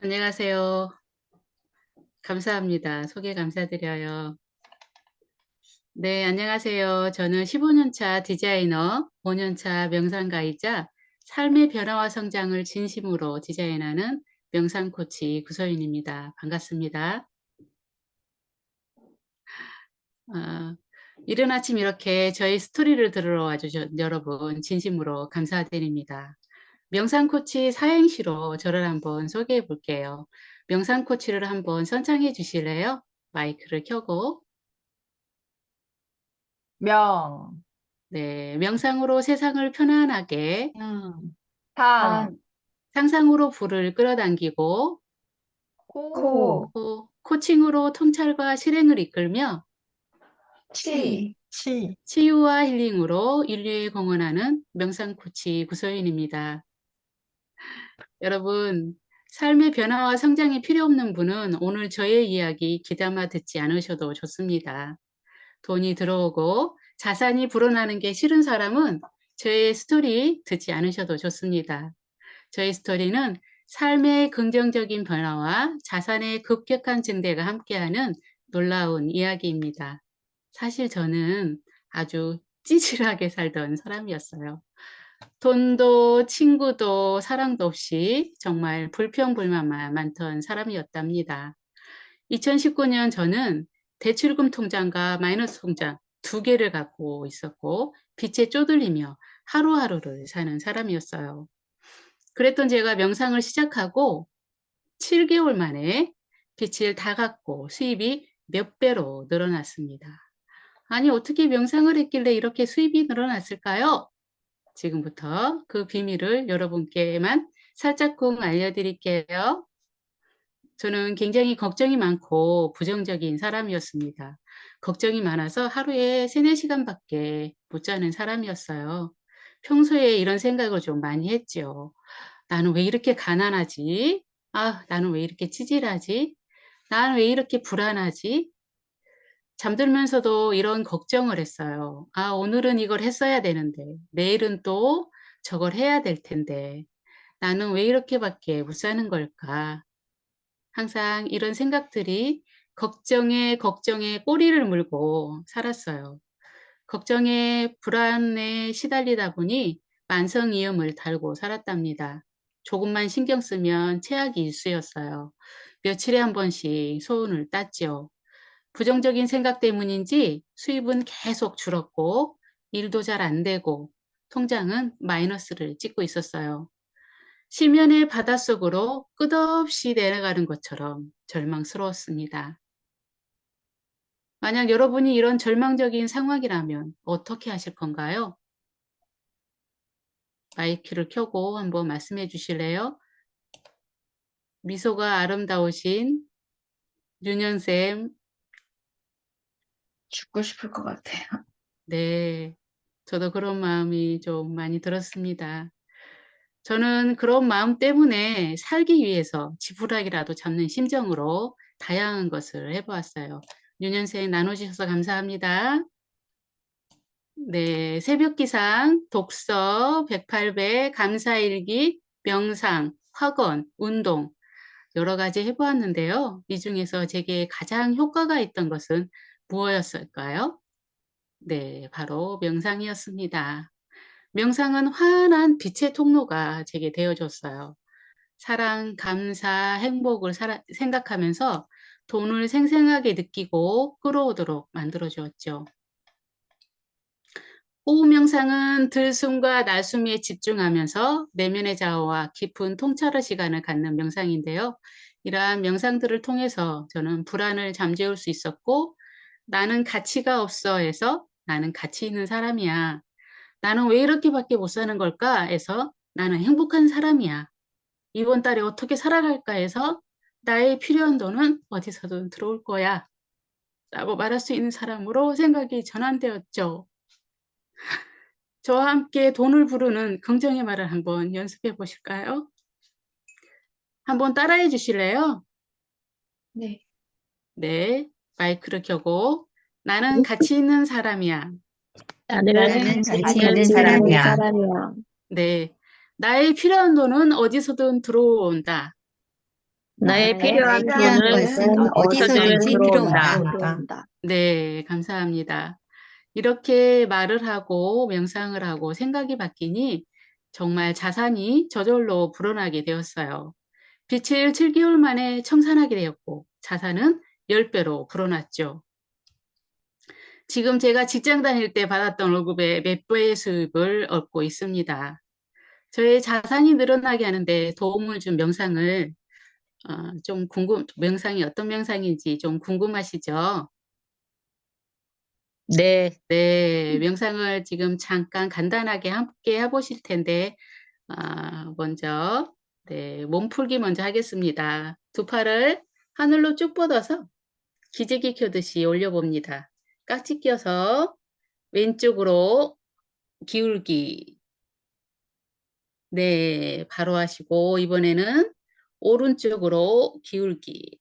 안녕하세요. 감사합니다. 소개 감사드려요. 네, 안녕하세요. 저는 15년 차 디자이너, 5년 차 명상가이자 삶의 변화와 성장을 진심으로 디자인하는 명상 코치 구서윤입니다. 반갑습니다. 아, 이른 아침 이렇게 저희 스토리를 들으러 와주신 여러분 진심으로 감사드립니다. 명상 코치 사행시로 저를 한번 소개해 볼게요. 명상 코치를 한번 선창해 주실래요? 마이크를 켜고. 명, 네, 명상으로 세상을 편안하게, 상, 상상으로 불을 끌어당기고, 코, 코칭으로 통찰과 실행을 이끌며 치, 치유와 힐링으로 인류에 공헌하는 명상 코치 구소윤입니다. 여러분, 삶의 변화와 성장이 필요 없는 분은 오늘 저의 이야기 귀담아 듣지 않으셔도 좋습니다. 돈이 들어오고 자산이 불어나는 게 싫은 사람은 저의 스토리 듣지 않으셔도 좋습니다. 저희 스토리는 삶의 긍정적인 변화와 자산의 급격한 증대가 함께하는 놀라운 이야기입니다. 사실 저는 아주 찌질하게 살던 사람이었어요. 돈도 친구도 사랑도 없이 정말 불평불만만 많던 사람이었답니다. 2019년 저는 대출금 통장과 마이너스 통장 두 개를 갖고 있었고 빚에 쪼들리며 하루하루를 사는 사람이었어요. 그랬던 제가 명상을 시작하고 7개월 만에 빚을 다 갚고 수입이 몇 배로 늘어났습니다. 아니, 어떻게 명상을 했길래 이렇게 수입이 늘어났을까요? 지금부터 그 비밀을 여러분께만 살짝쿵 알려드릴게요. 저는 굉장히 걱정이 많고 부정적인 사람이었습니다. 걱정이 많아서 하루에 3-4시간밖에 못 자는 사람이었어요. 평소에 이런 생각을 좀 많이 했죠. 나는 왜 이렇게 가난하지? 아, 나는 왜 이렇게 찌질하지? 나는 왜 이렇게 불안하지? 잠들면서도 이런 걱정을 했어요. 아, 오늘은 이걸 했어야 되는데, 내일은 또 저걸 해야 될 텐데, 나는 왜 이렇게밖에 못 사는 걸까? 항상 이런 생각들이 걱정에 꼬리를 물고 살았어요. 걱정에 불안에 시달리다 보니 만성이염을 달고 살았답니다. 조금만 신경 쓰면 최악이 일쑤였어요. 며칠에 한 번씩 소원을 땄죠. 부정적인 생각 때문인지 수입은 계속 줄었고 일도 잘 안 되고 통장은 마이너스를 찍고 있었어요. 실면의 바닷속으로 끝없이 내려가는 것처럼 절망스러웠습니다. 만약 여러분이 이런 절망적인 상황이라면 어떻게 하실 건가요? 마이크를 켜고 한번 말씀해 주실래요? 미소가 아름다우신 윤현쌤. 죽고 싶을 것 같아요. 네, 저도 그런 마음이 좀 많이 들었습니다. 저는 그런 마음 때문에 살기 위해서 지푸라기라도 잡는 심정으로 다양한 것을 해보았어요. 윤현생 나눠주셔서 감사합니다. 네, 새벽기상, 독서, 108배, 감사일기, 명상, 학원, 운동 여러 가지 해보았는데요. 이 중에서 제게 가장 효과가 있던 것은 무엇이었을까요? 네, 바로 명상이었습니다. 명상은 환한 빛의 통로가 제게 되어줬어요. 사랑, 감사, 행복을 생각하면서 돈을 생생하게 느끼고 끌어오도록 만들어주었죠. 호흡 명상은 들숨과 날숨에 집중하면서 내면의 자아와 깊은 통찰의 시간을 갖는 명상인데요. 이러한 명상들을 통해서 저는 불안을 잠재울 수 있었고, 나는 가치가 없어 해서 나는 가치 있는 사람이야. 나는 왜 이렇게밖에 못 사는 걸까 해서 나는 행복한 사람이야. 이번 달에 어떻게 살아갈까 해서 나의 필요한 돈은 어디서든 들어올 거야. 라고 말할 수 있는 사람으로 생각이 전환되었죠. 저와 함께 돈을 부르는 긍정의 말을 한번 연습해 보실까요? 한번 따라해 주실래요? 네. 네, 마이크를 켜고 나는 가치 있는 사람이야. 나는 나는 가치 가치 있는 있는 사람이야. 사람이야. 네, 나의 필요한 돈은 어디서든 들어온다. 나의 나의 필요한 필요한 돈은 것은 어디서든 어디서든지 들어온다. 들어온다. 네, 감사합니다. 이렇게 말을 하고 명상을 하고 생각이 바뀌니 정말 자산이 저절로 불어나게 되었어요. 빛을 7개월 만에 청산하게 되었고 자산은 10배로 불어났죠. 지금 제가 직장 다닐 때 받았던 월급의 몇 배의 수입을 얻고 있습니다. 저의 자산이 늘어나게 하는데 도움을 준 명상을 명상이 어떤 명상인지 좀 궁금하시죠? 네, 네, 명상을 지금 잠깐 간단하게 함께 해보실 텐데, 먼저, 네, 몸풀기 먼저 하겠습니다. 두 팔을 하늘로 쭉 뻗어서 기지개 켜듯이 올려봅니다. 깍지 껴서 왼쪽으로 기울기. 네, 바로 하시고, 이번에는 오른쪽으로 기울기.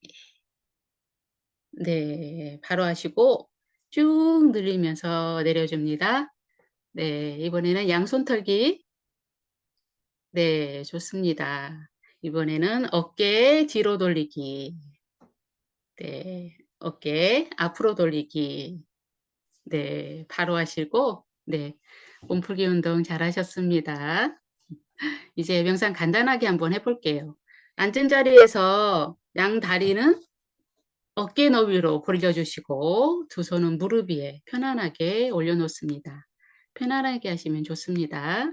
네, 바로 하시고, 쭉 늘리면서 내려줍니다. 네, 이번에는 양손 털기. 네, 좋습니다. 이번에는 어깨 뒤로 돌리기. 네, 어깨 앞으로 돌리기. 네, 바로 하시고, 네, 몸풀기 운동 잘 하셨습니다. 이제 명상 간단하게 한번 해볼게요. 앉은 자리에서 양 다리는 어깨 너비로 벌려주시고, 두 손은 무릎 위에 편안하게 올려놓습니다. 편안하게 하시면 좋습니다.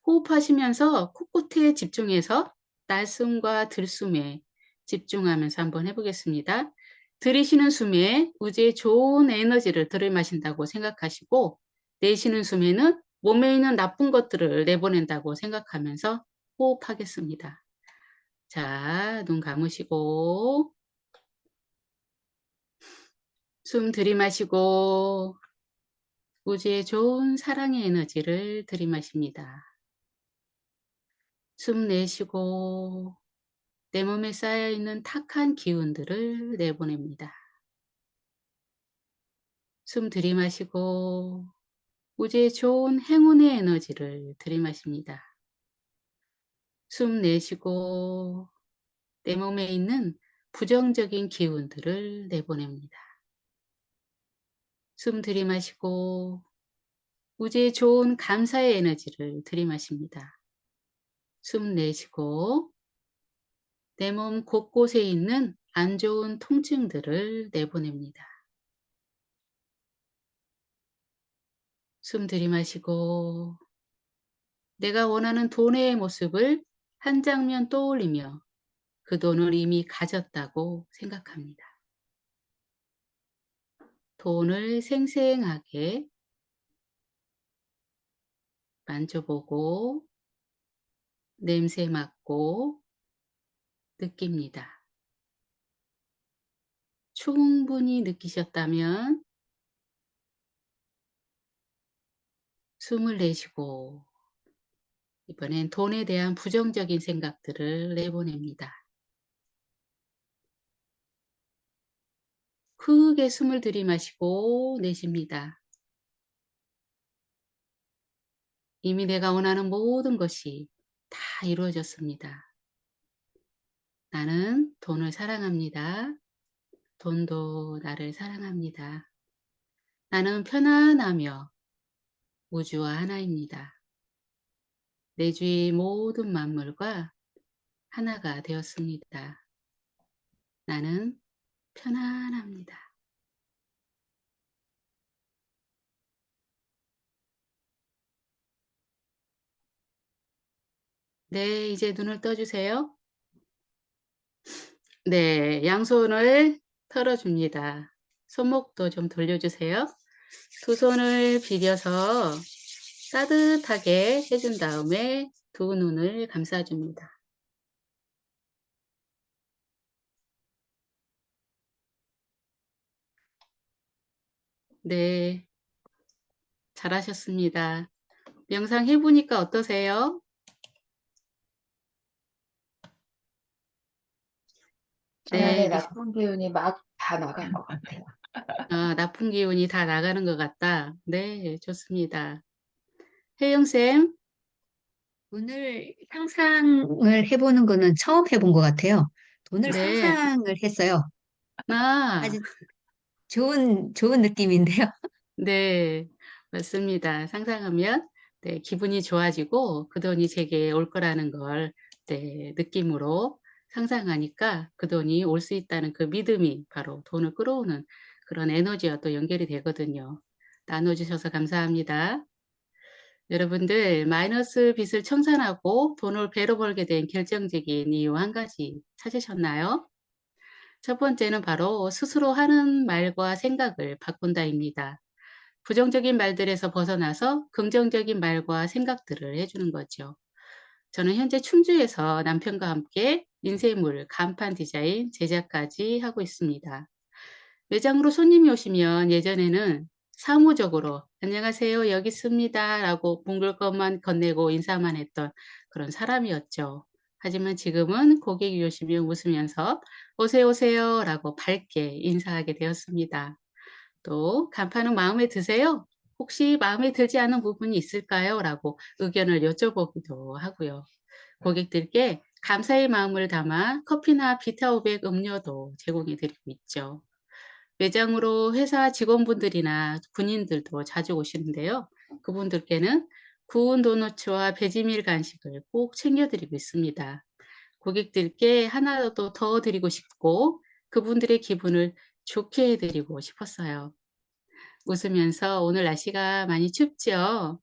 호흡하시면서 코끝에 집중해서 날숨과 들숨에 집중하면서 한번 해보겠습니다. 들이쉬는 숨에 우주의 좋은 에너지를 들이마신다고 생각하시고 내쉬는 숨에는 몸에 있는 나쁜 것들을 내보낸다고 생각하면서 호흡하겠습니다. 자, 눈 감으시고 숨 들이마시고 우주의 좋은 사랑의 에너지를 들이마십니다. 숨 내쉬고 내 몸에 쌓여있는 탁한 기운들을 내보냅니다. 숨 들이마시고 우주의 좋은 행운의 에너지를 들이마십니다. 숨 내쉬고 내 몸에 있는 부정적인 기운들을 내보냅니다. 숨 들이마시고 우주의 좋은 감사의 에너지를 들이마십니다. 숨 내쉬고 내 몸 곳곳에 있는 안 좋은 통증들을 내보냅니다. 숨 들이마시고 내가 원하는 돈의 모습을 한 장면 떠올리며 그 돈을 이미 가졌다고 생각합니다. 돈을 생생하게 만져보고 냄새 맡고 느낍니다. 충분히 느끼셨다면 숨을 내쉬고 이번엔 돈에 대한 부정적인 생각들을 내보냅니다. 크게 숨을 들이마시고 내쉽니다. 이미 내가 원하는 모든 것이 다 이루어졌습니다. 나는 돈을 사랑합니다. 돈도 나를 사랑합니다. 나는 편안하며 우주와 하나입니다. 내 주위 모든 만물과 하나가 되었습니다. 나는 편안합니다. 네, 이제 눈을 떠주세요. 네, 양손을 털어줍니다. 손목도 좀 돌려주세요. 두 손을 비벼서 따뜻하게 해준 다음에 두 눈을 감싸줍니다. 네, 잘하셨습니다. 명상 해보니까 어떠세요? 안에 네, 나쁜 기운이 막 다 나간 것 같아요. 나쁜 기운이 다 나가는 것 같다. 네, 좋습니다. 혜영쌤, 돈을 상상을 해보는 거는 처음 해본 것 같아요. 돈을 네. 상상을 했어요. 아, 아주 좋은 느낌인데요. 네. 맞습니다. 상상하면 네, 기분이 좋아지고 그 돈이 제게 올 거라는 걸 네, 느낌으로 상상하니까 그 돈이 올 수 있다는 그 믿음이 바로 돈을 끌어오는 그런 에너지와 또 연결이 되거든요. 나눠주셔서 감사합니다. 여러분들 마이너스 빚을 청산하고 돈을 배로 벌게 된 결정적인 이유 한 가지 찾으셨나요? 첫 번째는 바로 스스로 하는 말과 생각을 바꾼다입니다. 부정적인 말들에서 벗어나서 긍정적인 말과 생각들을 해주는 거죠. 저는 현재 충주에서 남편과 함께 인쇄물, 간판 디자인, 제작까지 하고 있습니다. 매장으로 손님이 오시면 예전에는 사무적으로 안녕하세요, 여기 있습니다 라고 뭉글 것만 건네고 인사만 했던 그런 사람이었죠. 하지만 지금은 고객이 오시면 웃으면서 오세요 오세요 라고 밝게 인사하게 되었습니다. 또 간판은 마음에 드세요? 혹시 마음에 들지 않은 부분이 있을까요? 라고 의견을 여쭤보기도 하고요. 고객들께 감사의 마음을 담아 커피나 비타오백 음료도 제공해 드리고 있죠. 매장으로 회사 직원분들이나 군인들도 자주 오시는데요. 그분들께는 구운 도너츠와 베지밀 간식을 꼭 챙겨드리고 있습니다. 고객들께 하나라도 더 드리고 싶고 그분들의 기분을 좋게 해드리고 싶었어요. 웃으면서 오늘 날씨가 많이 춥죠?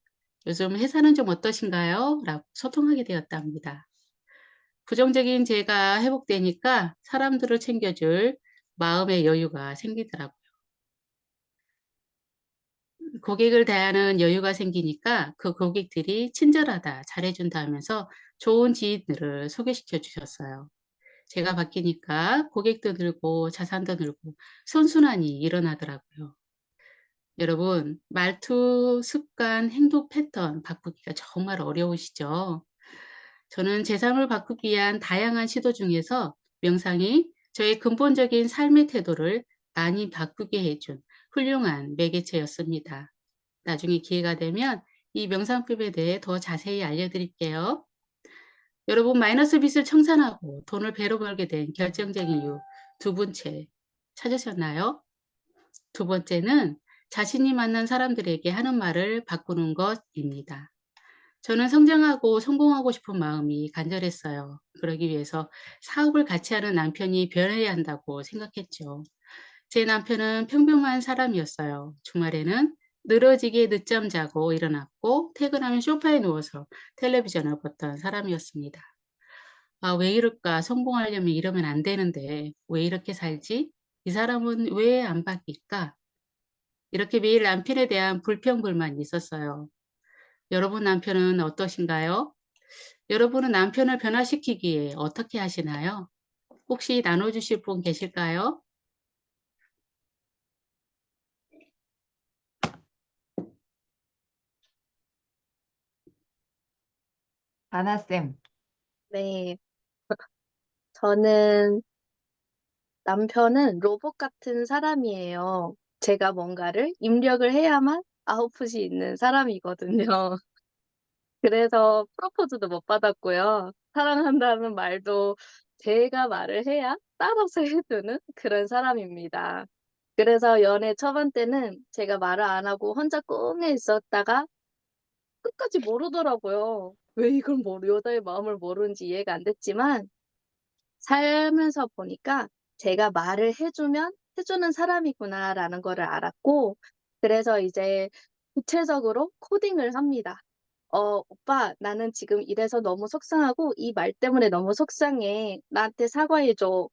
요즘 회사는 좀 어떠신가요? 라고 소통하게 되었답니다. 부정적인 제가 회복되니까 사람들을 챙겨줄 마음의 여유가 생기더라고요. 고객을 대하는 여유가 생기니까 그 고객들이 친절하다, 잘해준다 하면서 좋은 지인들을 소개시켜 주셨어요. 제가 바뀌니까 고객도 늘고 자산도 늘고 선순환이 일어나더라고요. 여러분, 말투, 습관, 행동 패턴 바꾸기가 정말 어려우시죠? 저는 제 삶을 바꾸기 위한 다양한 시도 중에서 명상이 저의 근본적인 삶의 태도를 많이 바꾸게 해준 훌륭한 매개체였습니다. 나중에 기회가 되면 이 명상법에 대해 더 자세히 알려드릴게요. 여러분, 마이너스 빚을 청산하고 돈을 배로 벌게 된 결정적인 이유 두 번째 찾으셨나요? 두 번째는 자신이 만난 사람들에게 하는 말을 바꾸는 것입니다. 저는 성장하고 성공하고 싶은 마음이 간절했어요. 그러기 위해서 사업을 같이 하는 남편이 변해야 한다고 생각했죠. 제 남편은 평범한 사람이었어요. 주말에는 늘어지게 늦잠 자고 일어났고 퇴근하면 소파에 누워서 텔레비전을 봤던 사람이었습니다. 아, 왜 이럴까? 성공하려면 이러면 안 되는데 왜 이렇게 살지? 이 사람은 왜 안 바뀔까? 이렇게 매일 남편에 대한 불평불만이 있었어요. 여러분 남편은 어떠신가요? 여러분은 남편을 변화시키기에 어떻게 하시나요? 혹시 나눠주실 분 계실까요? 다나쌤, 네, 저는 남편은 로봇 같은 사람이에요. 제가 뭔가를 입력을 해야만 아웃풋이 있는 사람이거든요. 그래서 프로포즈도 못 받았고요. 사랑한다는 말도 제가 말을 해야 따라서 해주는 그런 사람입니다. 그래서 연애 초반 때는 제가 말을 안 하고 혼자 꽁에 있었다가 끝까지 모르더라고요. 왜 이걸 여자의 마음을 모르는지 이해가 안 됐지만 살면서 보니까 제가 말을 해주면 해주는 사람이구나라는 거를 알았고, 그래서 이제 구체적으로 코딩을 합니다. 오빠, 나는 지금 이래서 너무 속상하고 이 말 때문에 너무 속상해. 나한테 사과해줘.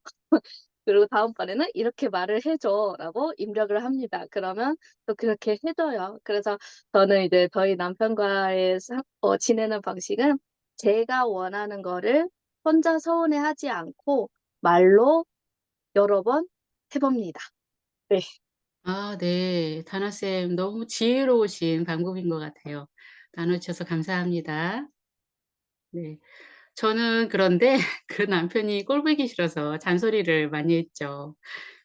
그리고 다음번에는 이렇게 말을 해줘라고 입력을 합니다. 그러면 또 그렇게 해줘요. 그래서 저는 이제 저희 남편과의 지내는 방식은 제가 원하는 거를 혼자 서운해하지 않고 말로 여러 번 해봅니다. 네. 아, 네. 다나쌤, 너무 지혜로우신 방법인 것 같아요. 나눠주셔서 감사합니다. 네. 저는 그런데 그 남편이 꼴보기 싫어서 잔소리를 많이 했죠.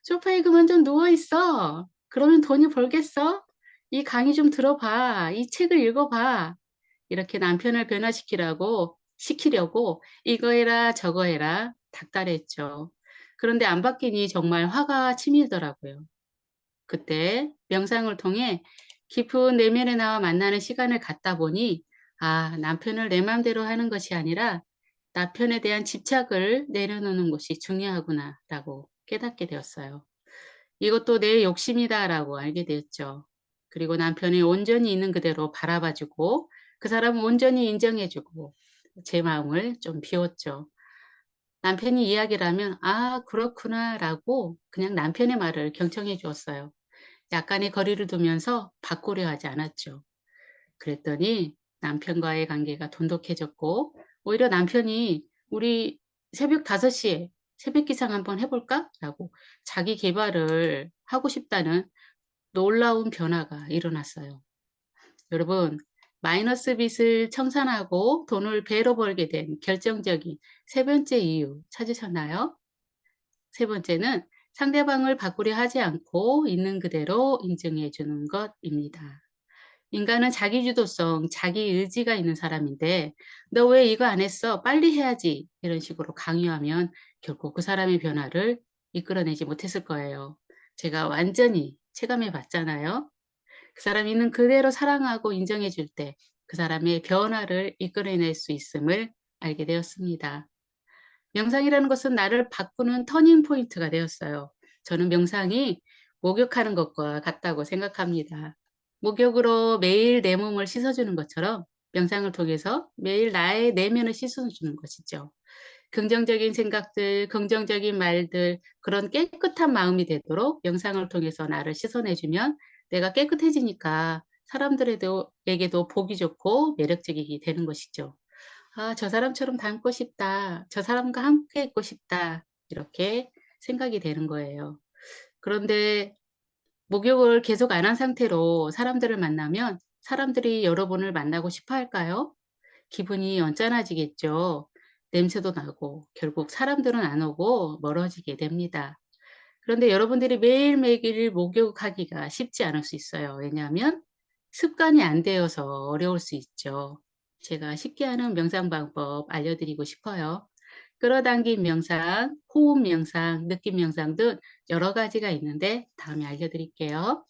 소파에 그만 좀 누워 있어. 그러면 돈이 벌겠어? 이 강의 좀 들어봐. 이 책을 읽어봐. 이렇게 남편을 시키려고 이거 해라 저거 해라 닥달했죠. 그런데 안 바뀌니 정말 화가 치밀더라고요. 그때 명상을 통해 깊은 내면의 나와 만나는 시간을 갖다 보니 남편을 내 맘대로 하는 것이 아니라 남편에 대한 집착을 내려놓는 것이 중요하구나라고 깨닫게 되었어요. 이것도 내 욕심이다라고 알게 되었죠. 그리고 남편이 온전히 있는 그대로 바라봐주고 그 사람을 온전히 인정해주고 제 마음을 좀 비웠죠. 남편이 이야기를 하면 그렇구나라고 그냥 남편의 말을 경청해 주었어요. 약간의 거리를 두면서 바꾸려 하지 않았죠. 그랬더니 남편과의 관계가 돈독해졌고 오히려 남편이 우리 새벽 5시에 새벽 기상 한번 해볼까? 라고 자기 개발을 하고 싶다는 놀라운 변화가 일어났어요. 여러분, 마이너스 빚을 청산하고 돈을 배로 벌게 된 결정적인 세 번째 이유 찾으셨나요? 세 번째는 상대방을 바꾸려 하지 않고 있는 그대로 인정해 주는 것입니다. 인간은 자기주도성, 자기의지가 있는 사람인데 너 왜 이거 안 했어? 빨리 해야지. 이런 식으로 강요하면 결국 그 사람의 변화를 이끌어내지 못했을 거예요. 제가 완전히 체감해 봤잖아요. 그 사람이 있는 그대로 사랑하고 인정해 줄 때 그 사람의 변화를 이끌어낼 수 있음을 알게 되었습니다. 명상이라는 것은 나를 바꾸는 터닝 포인트가 되었어요. 저는 명상이 목욕하는 것과 같다고 생각합니다. 목욕으로 매일 내 몸을 씻어주는 것처럼 명상을 통해서 매일 나의 내면을 씻어주는 것이죠. 긍정적인 생각들, 긍정적인 말들, 그런 깨끗한 마음이 되도록 명상을 통해서 나를 씻어내주면 내가 깨끗해지니까 사람들에게도 보기 좋고 매력적이게 되는 것이죠. 저 사람처럼 닮고 싶다. 저 사람과 함께 있고 싶다. 이렇게 생각이 되는 거예요. 그런데 목욕을 계속 안 한 상태로 사람들을 만나면 사람들이 여러분을 만나고 싶어 할까요? 기분이 언짢아지겠죠. 냄새도 나고 결국 사람들은 안 오고 멀어지게 됩니다. 그런데 여러분들이 매일매일 목욕하기가 쉽지 않을 수 있어요. 왜냐하면 습관이 안 되어서 어려울 수 있죠. 제가 쉽게 하는 명상 방법 알려드리고 싶어요. 끌어당긴 명상, 호흡 명상, 느낌 명상 등 여러 가지가 있는데 다음에 알려드릴게요.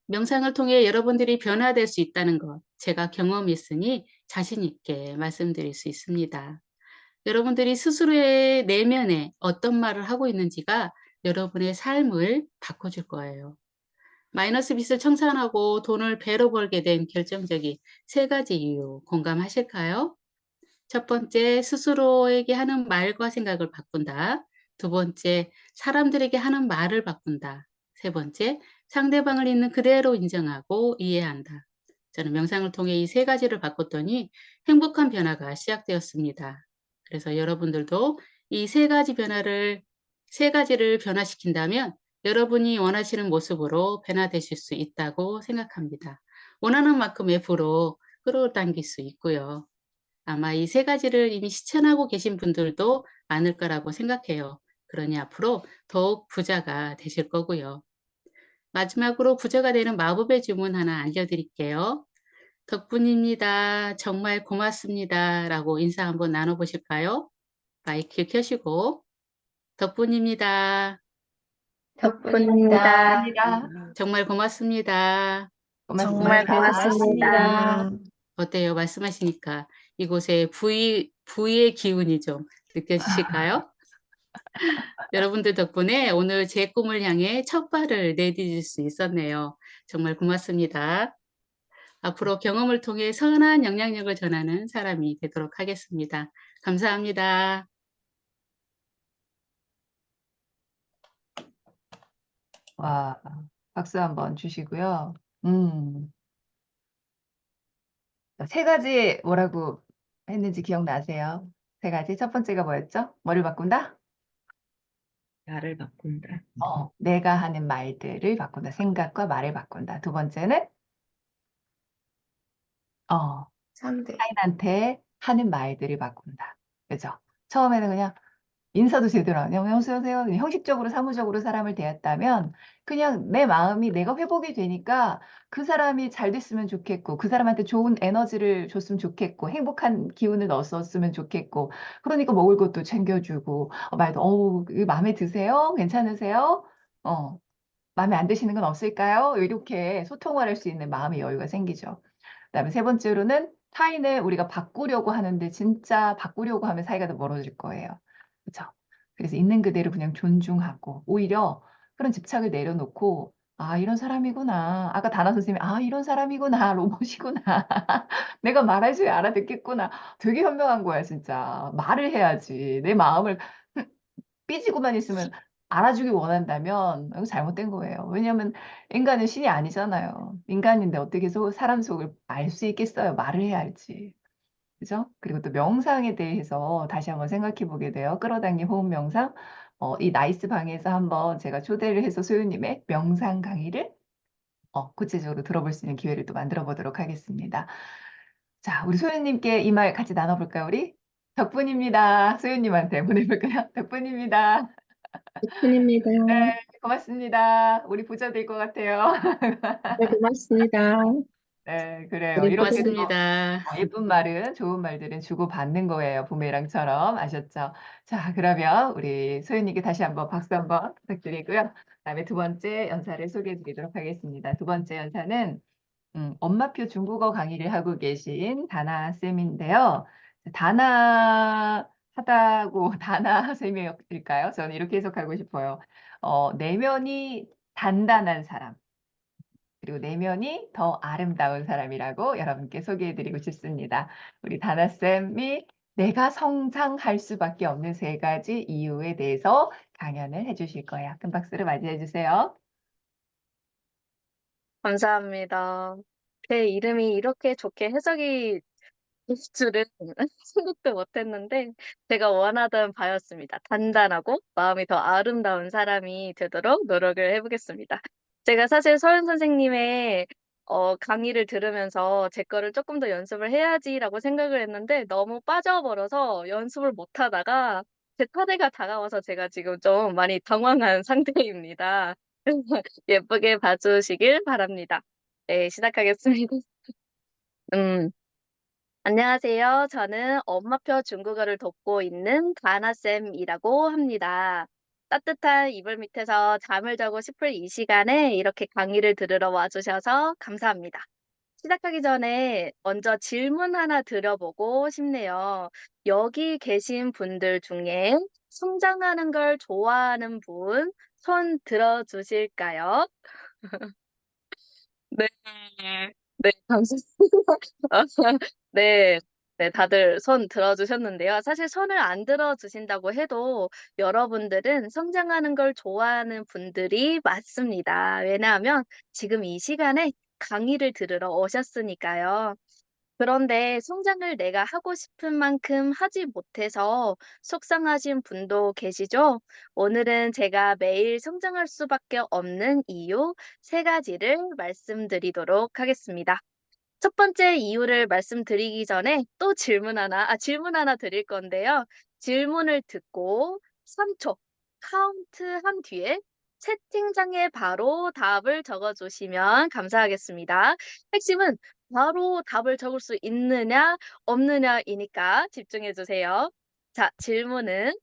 명상을 통해 여러분들이 변화될 수 있다는 것 제가 경험했으니 자신 있게 말씀드릴 수 있습니다. 여러분들이 스스로의 내면에 어떤 말을 하고 있는지가 여러분의 삶을 바꿔줄 거예요. 마이너스 빚을 청산하고 돈을 배로 벌게 된 결정적인 세 가지 이유 공감하실까요? 첫 번째, 스스로에게 하는 말과 생각을 바꾼다. 두 번째, 사람들에게 하는 말을 바꾼다. 세 번째, 상대방을 있는 그대로 인정하고 이해한다. 저는 명상을 통해 이 세 가지를 바꿨더니 행복한 변화가 시작되었습니다. 그래서 여러분들도 이 세 가지를 변화시킨다면 여러분이 원하시는 모습으로 변화되실 수 있다고 생각합니다. 원하는 만큼의 부로 끌어당길 수 있고요. 아마 이 세 가지를 이미 실천하고 계신 분들도 많을 거라고 생각해요. 그러니 앞으로 더욱 부자가 되실 거고요. 마지막으로 부자가 되는 마법의 주문 하나 알려드릴게요. 덕분입니다. 정말 고맙습니다. 라고 인사 한번 나눠보실까요? 마이크 켜시고 덕분입니다. 덕분입니다. 감사합니다. 정말 고맙습니다. 정말 고맙습니다. 어때요? 말씀하시니까 이곳에 부의 기운이 좀 느껴지실까요? 여러분들 덕분에 오늘 제 꿈을 향해 첫 발을 내디딜 수 있었네요. 정말 고맙습니다. 앞으로 경험을 통해 선한 영향력을 전하는 사람이 되도록 하겠습니다. 감사합니다. 와, 박수 한번 주시고요. 세 가지 뭐라고 했는지 기억나세요? 세 가지. 첫 번째가 뭐였죠? 뭐를 바꾼다? 나를 바꾼다. 내가 하는 말들을 바꾼다. 생각과 말을 바꾼다. 두 번째는 상대. 타인한테 하는 말들을 바꾼다. 그죠? 처음에는 그냥 인사도 제대로 안 하고 어서 오세요. 그냥 형식적으로 사무적으로 사람을 대했다면 그냥 내 마음이 내가 회복이 되니까 그 사람이 잘 됐으면 좋겠고 그 사람한테 좋은 에너지를 줬으면 좋겠고 행복한 기운을 넣었으면 좋겠고 그러니까 먹을 것도 챙겨주고 말도 이거 마음에 드세요? 괜찮으세요? 마음에 안 드시는 건 없을까요? 이렇게 소통을 할 수 있는 마음의 여유가 생기죠. 그다음에 세 번째로는 타인을 우리가 바꾸려고 하는데 진짜 바꾸려고 하면 사이가 더 멀어질 거예요. 그죠? 그래서 있는 그대로 그냥 존중하고 오히려 그런 집착을 내려놓고 아, 이런 사람이구나. 아까 다나 선생님이 아, 이런 사람이구나. 로봇이구나. 내가 말해줘야 알아듣겠구나. 되게 현명한 거야, 진짜. 말을 해야지. 내 마음을 삐지고만 있으면 알아주길 원한다면 이거 잘못된 거예요. 왜냐하면 인간은 신이 아니잖아요. 인간인데 어떻게 사람 속을 알 수 있겠어요. 말을 해야 알지. 그죠? 그리고 또 명상에 대해서 다시 한번 생각해 보게 돼요. 끌어당긴 호흡 명상. 이 나이스 방에서 한번 제가 초대를 해서 소유님의 명상 강의를 구체적으로 들어볼 수 있는 기회를 또 만들어 보도록 하겠습니다. 자, 우리 소유님께 이 말 같이 나눠볼까요, 우리? 덕분입니다. 소유님한테 보내볼까요? 덕분입니다. 덕분입니다. 네, 고맙습니다. 우리 부자 될 것 같아요. 네, 고맙습니다. 네, 그래요. 우리 이렇게 또 고맙습니다. 예쁜 말은, 좋은 말들은 주고받는 거예요. 부메랑처럼. 아셨죠? 자, 그러면 우리 소연님께 다시 한번 박수 한번 부탁드리고요. 그다음에 두 번째 연사를 소개해 드리도록 하겠습니다. 두 번째 연사는 엄마표 중국어 강의를 하고 계신 다나 쌤인데요. 다나 하다고 다나 쌤일까요? 저는 이렇게 해석하고 싶어요. 내면이 단단한 사람, 그리고 내면이 더 아름다운 사람이라고 여러분께 소개해드리고 싶습니다. 우리 다나 쌤이 내가 성장할 수밖에 없는 세 가지 이유에 대해서 강연을 해주실 거예요. 큰 박수로 맞이해 주세요. 감사합니다. 제 이름이 이렇게 좋게 해석이 될 줄은 생각도 못했는데 제가 원하던 바였습니다. 단단하고 마음이 더 아름다운 사람이 되도록 노력을 해보겠습니다. 제가 사실 서현 선생님의 강의를 들으면서 제 거를 조금 더 연습을 해야지라고 생각을 했는데 너무 빠져버려서 연습을 못하다가 제 차례가 다가와서 제가 지금 좀 많이 당황한 상태입니다. 예쁘게 봐주시길 바랍니다. 네, 시작하겠습니다. 음. 안녕하세요. 저는 엄마표 중국어를 돕고 있는 다나쌤이라고 합니다. 따뜻한 이불 밑에서 잠을 자고 싶을 이 시간에 이렇게 강의를 들으러 와주셔서 감사합니다. 시작하기 전에 먼저 질문 하나 드려보고 싶네요. 여기 계신 분들 중에 성장하는 걸 좋아하는 분 손 들어주실까요? 네. 네, 감사합니다. 네. 네, 다들 손 들어주셨는데요. 사실 손을 안 들어주신다고 해도 여러분들은 성장하는 걸 좋아하는 분들이 맞습니다. 왜냐하면 지금 이 시간에 강의를 들으러 오셨으니까요. 그런데 성장을 내가 하고 싶은 만큼 하지 못해서 속상하신 분도 계시죠? 오늘은 제가 매일 성장할 수밖에 없는 이유 세 가지를 말씀드리도록 하겠습니다. 첫 번째 이유를 말씀드리기 전에 또 질문 하나 드릴 건데요. 질문을 듣고 3초 카운트한 뒤에 채팅창에 바로 답을 적어주시면 감사하겠습니다. 핵심은 바로 답을 적을 수 있느냐, 없느냐이니까 집중해 주세요. 자, 질문은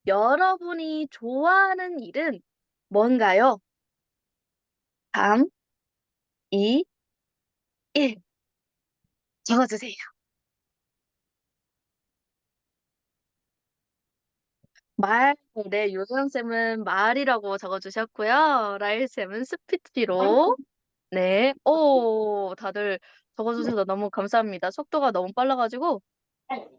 여러분이 좋아하는 일은 뭔가요? 3, 2, 1. 적어주세요. 네, 요정쌤은 말이라고 적어주셨고요. 라일쌤은 스피치로. 네, 다들 적어주셔서 너무 감사합니다. 속도가 너무 빨라가지고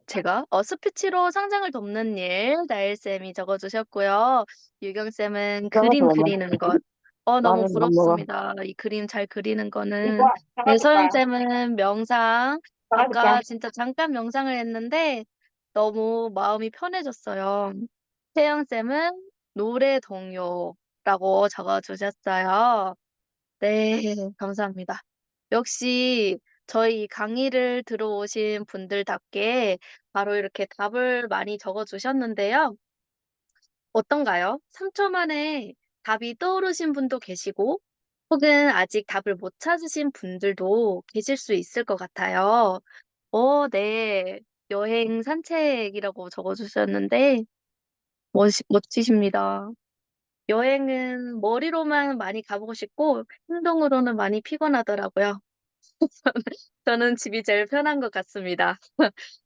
제가 스피치로 상장을 돕는 일 나일쌤이 적어주셨고요. 유경쌤은 그림 그리는 것. 너무 부럽습니다. 이 그림 잘 그리는 거는. 네, 소연쌤은 명상. 아까 진짜 잠깐 명상을 했는데 너무 마음이 편해졌어요. 태영쌤은 노래 동요라고 적어주셨어요. 네, 감사합니다. 역시 저희 강의를 들어오신 분들답게 바로 이렇게 답을 많이 적어주셨는데요. 어떤가요? 3초 만에 답이 떠오르신 분도 계시고, 혹은 아직 답을 못 찾으신 분들도 계실 수 있을 것 같아요. 네. 여행 산책이라고 적어주셨는데, 멋지십니다. 여행은 머리로만 많이 가보고 싶고, 행동으로는 많이 피곤하더라고요. 저는 집이 제일 편한 것 같습니다.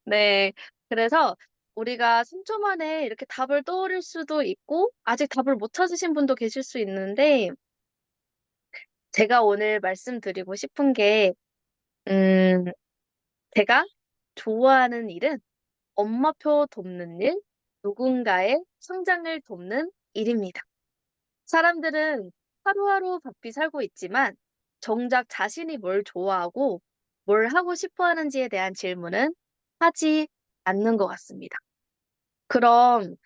네. 그래서 우리가 3초 만에 이렇게 답을 떠올릴 수도 있고 아직 답을 못 찾으신 분도 계실 수 있는데 제가 오늘 말씀드리고 싶은 게 음 제가 좋아하는 일은 엄마표 돕는 일, 누군가의 성장을 돕는 일입니다. 사람들은 하루하루 바삐 살고 있지만 정작 자신이 뭘 좋아하고 뭘 하고 싶어 하는지에 대한 질문은 하지 않는 것 같습니다. 그럼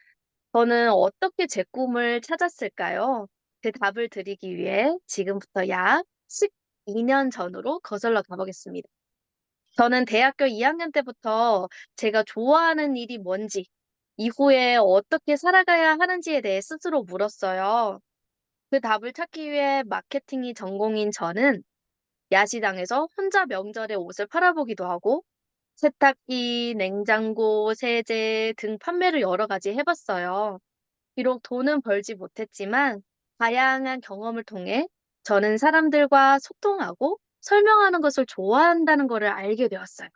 저는 어떻게 제 꿈을 찾았을까요? 그 답을 드리기 위해 지금부터 약 12년 전으로 거슬러 가보겠습니다. 저는 대학교 2학년 때부터 제가 좋아하는 일이 뭔지, 이후에 어떻게 살아가야 하는지에 대해 스스로 물었어요. 그 답을 찾기 위해 마케팅이 전공인 저는 야시장에서 혼자 명절에 옷을 팔아보기도 하고 세탁기, 냉장고, 세제 등 판매를 여러 가지 해봤어요. 비록 돈은 벌지 못했지만 다양한 경험을 통해 저는 사람들과 소통하고 설명하는 것을 좋아한다는 것을 알게 되었어요.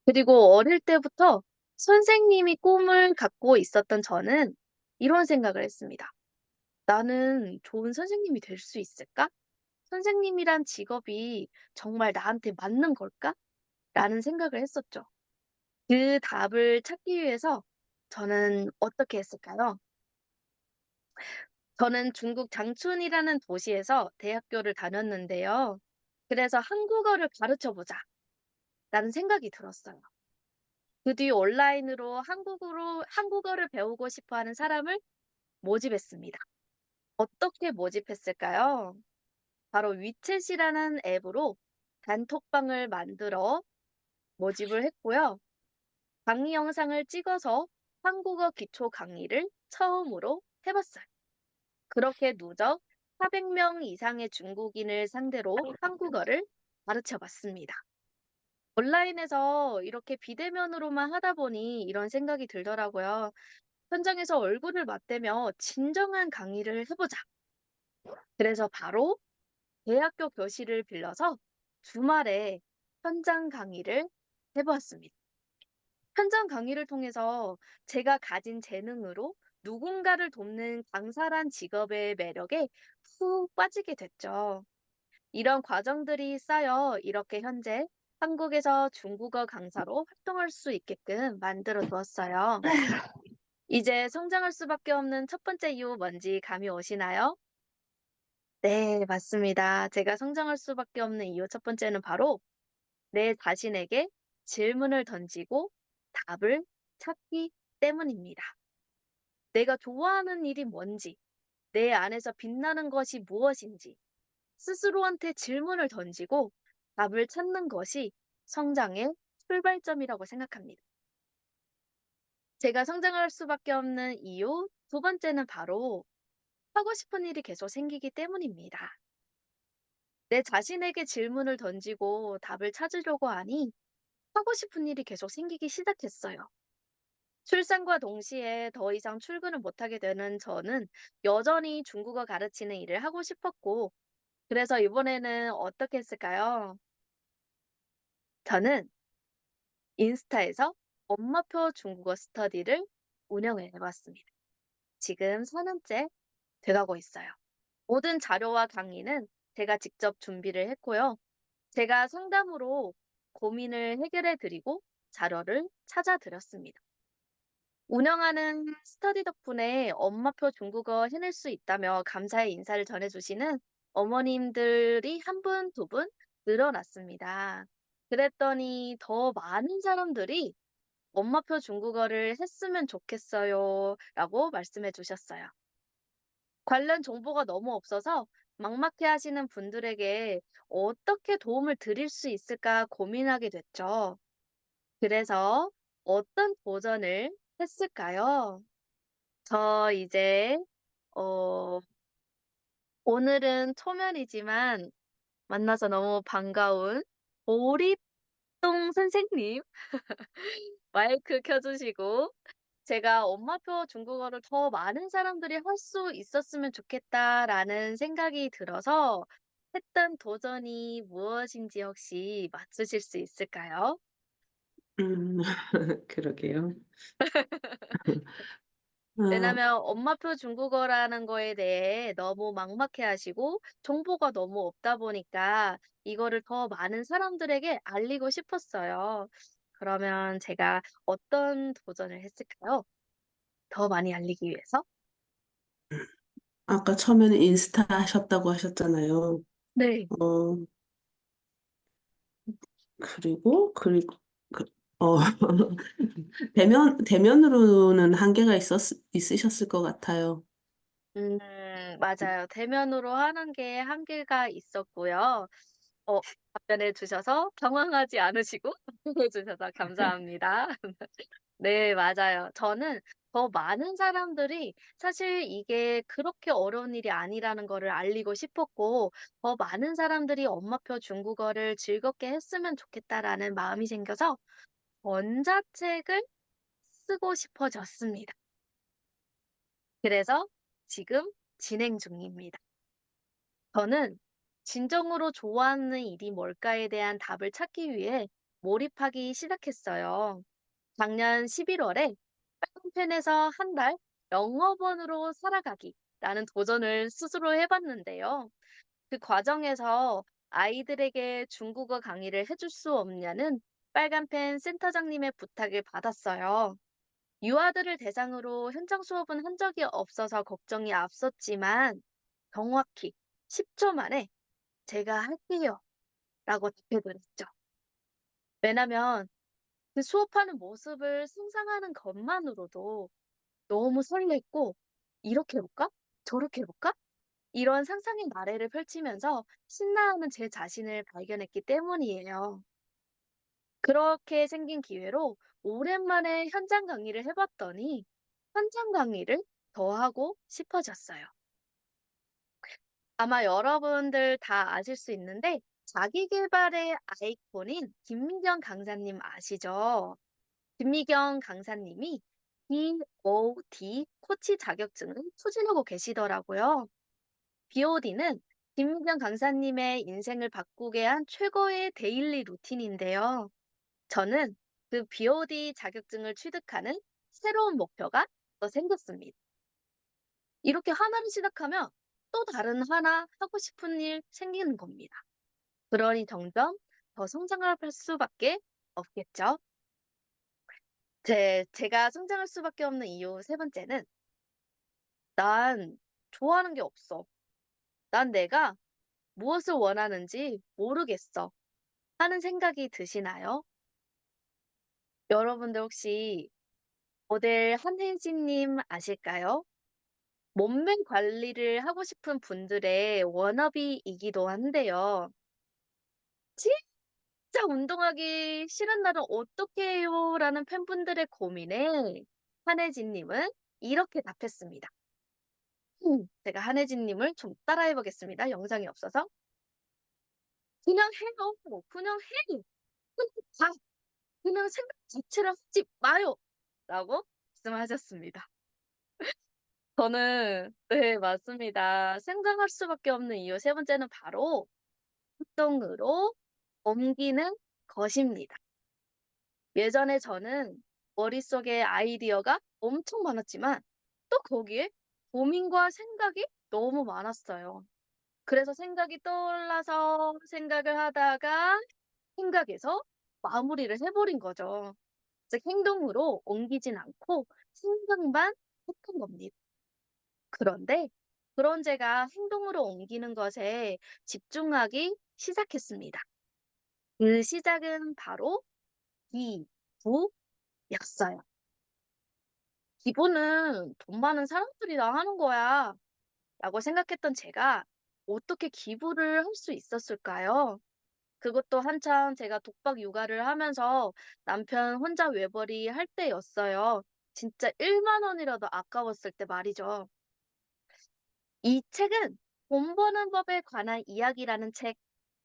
그리고 어릴 때부터 선생님이 꿈을 갖고 있었던 저는 이런 생각을 했습니다. 나는 좋은 선생님이 될 수 있을까? 선생님이란 직업이 정말 나한테 맞는 걸까? 라는 생각을 했었죠. 그 답을 찾기 위해서 저는 어떻게 했을까요? 저는 중국 장춘이라는 도시에서 대학교를 다녔는데요. 그래서 한국어를 가르쳐 보자 라는 생각이 들었어요. 그 뒤 온라인으로 한국어를 배우고 싶어 하는 사람을 모집했습니다. 어떻게 모집했을까요? 바로 위챗이라는 앱으로 단톡방을 만들어 모집을 했고요. 강의 영상을 찍어서 한국어 기초 강의를 처음으로 해봤어요. 그렇게 누적 400명 이상의 중국인을 상대로 한국어를 가르쳐 봤습니다. 온라인에서 이렇게 비대면으로만 하다 보니 이런 생각이 들더라고요. 현장에서 얼굴을 맞대며 진정한 강의를 해보자. 그래서 바로 대학교 교실을 빌려서 주말에 현장 강의를 해보았습니다. 현장 강의를 통해서 제가 가진 재능으로 누군가를 돕는 강사란 직업의 매력에 푹 빠지게 됐죠. 이런 과정들이 쌓여 이렇게 현재 한국에서 중국어 강사로 활동할 수 있게끔 만들어 두었어요. 이제 성장할 수밖에 없는 첫 번째 이유 뭔지 감이 오시나요? 네, 맞습니다. 제가 성장할 수밖에 없는 이유 첫 번째는 바로 내 자신에게 질문을 던지고 답을 찾기 때문입니다. 내가 좋아하는 일이 뭔지, 내 안에서 빛나는 것이 무엇인지, 스스로한테 질문을 던지고 답을 찾는 것이 성장의 출발점이라고 생각합니다. 제가 성장할 수밖에 없는 이유 두 번째는 바로 하고 싶은 일이 계속 생기기 때문입니다. 내 자신에게 질문을 던지고 답을 찾으려고 하니 하고 싶은 일이 계속 생기기 시작했어요. 출산과 동시에 더 이상 출근을 못하게 되는 저는 여전히 중국어 가르치는 일을 하고 싶었고, 그래서 이번에는 어떻게 했을까요? 저는 인스타에서 엄마표 중국어 스터디를 운영을 해봤습니다. 지금 4년째 돼가고 있어요. 모든 자료와 강의는 제가 직접 준비를 했고요. 제가 상담으로 고민을 해결해 드리고 자료를 찾아드렸습니다. 운영하는 스터디 덕분에 엄마표 중국어 해낼 수 있다며 감사의 인사를 전해주시는 어머님들이 한 분, 두 분 늘어났습니다. 그랬더니 더 많은 사람들이 엄마표 중국어를 했으면 좋겠어요 라고 말씀해 주셨어요. 관련 정보가 너무 없어서 막막해 하시는 분들에게 어떻게 도움을 드릴 수 있을까 고민하게 됐죠. 그래서 어떤 도전을 했을까요? 저 이제, 어, 오늘은 초면이지만 만나서 너무 반가운 보리똥 선생님 마이크 켜주시고 제가 엄마표 중국어를 더 많은 사람들이 할 수 있었으면 좋겠다라는 생각이 들어서 했던 도전이 무엇인지 혹시 맞추실 수 있을까요? 음, 그러게요. 어, 왜냐면 엄마표 중국어라는 거에 대해 너무 막막해 하시고 정보가 너무 없다 보니까 이거를 더 많은 사람들에게 알리고 싶었어요. 그러면 제가 어떤 도전을 했을까요? 더 많이 알리기 위해서? 아까 처음에는 인스타 하셨다고 하셨잖아요. 네. 어, 그리고, 그, 어, 대면으로는 한계가 있으셨을 것 같아요. 음, 맞아요. 대면으로 하는 게 한계가 있었고요. 어, 답변해 주셔서 당황하지 않으시고 답변해 주셔서 감사합니다. 네, 맞아요. 저는 더 많은 사람들이 사실 이게 그렇게 어려운 일이 아니라는 거를 알리고 싶었고, 더 많은 사람들이 엄마표 중국어를 즐겁게 했으면 좋겠다라는 마음이 생겨서 전자책을 쓰고 싶어졌습니다. 그래서 지금 진행 중입니다. 저는 진정으로 좋아하는 일이 뭘까에 대한 답을 찾기 위해 몰입하기 시작했어요. 작년 11월에 빨간펜에서 한 달 영어본으로 살아가기라는 도전을 스스로 해봤는데요. 그 과정에서 아이들에게 중국어 강의를 해줄 수 없냐는 빨간펜 센터장님의 부탁을 받았어요. 유아들을 대상으로 현장 수업은 한 적이 없어서 걱정이 앞섰지만 정확히 10초 만에 제가 할게요 라고 답변을 했죠. 왜냐면 그 수업하는 모습을 상상하는 것만으로도 너무 설렜고 이렇게 해볼까? 저렇게 해볼까? 이런 상상의 나래를 펼치면서 신나하는 제 자신을 발견했기 때문이에요. 그렇게 생긴 기회로 오랜만에 현장 강의를 해봤더니 현장 강의를 더 하고 싶어졌어요. 아마 여러분들 다 아실 수 있는데 자기 개발의 아이콘인 김미경 강사님 아시죠? 김미경 강사님이 BOD 코치 자격증을 추진하고 계시더라고요. BOD는 김미경 강사님의 인생을 바꾸게 한 최고의 데일리 루틴인데요. 저는 그 BOD 자격증을 취득하는 새로운 목표가 또 생겼습니다. 이렇게 하나를 시작하면 또 다른 하나 하고 싶은 일 생기는 겁니다. 그러니 점점 더 성장할 수밖에 없겠죠. 제가 성장할 수밖에 없는 이유 세 번째는 난 좋아하는 게 없어. 난 내가 무엇을 원하는지 모르겠어. 하는 생각이 드시나요? 여러분들 혹시 모델 한혜진님 아실까요? 몸매 관리를 하고 싶은 분들의 워너비이기도 한데요. 진짜 운동하기 싫은 날은 어떻게 해요? 라는 팬분들의 고민에 한혜진님은 이렇게 답했습니다. 제가 한혜진님을 좀 따라해 보겠습니다. 영상이 없어서. 그냥 해요. 그냥 해. 그냥 가. 그냥 생각 자체를 하지 마요. 라고 말씀하셨습니다. 저는, 네, 맞습니다. 생각할 수밖에 없는 이유 세 번째는 바로 행동으로 옮기는 것입니다. 예전에 저는 머릿속에 아이디어가 엄청 많았지만 또 거기에 고민과 생각이 너무 많았어요. 그래서 생각이 떠올라서 생각을 하다가 생각에서 마무리를 해버린 거죠. 즉 행동으로 옮기진 않고 생각만 했던 겁니다. 그런데 그런 제가 행동으로 옮기는 것에 집중하기 시작했습니다. 그 시작은 바로 기부였어요. 기부는 돈 많은 사람들이 다 하는 거야. 라고 생각했던 제가 어떻게 기부를 할 수 있었을까요? 그것도 한창 제가 독박 육아를 하면서 남편 혼자 외벌이 할 때였어요. 진짜 1만 원이라도 아까웠을 때 말이죠. 이 책은 돈 버는 법에 관한 이야기라는 책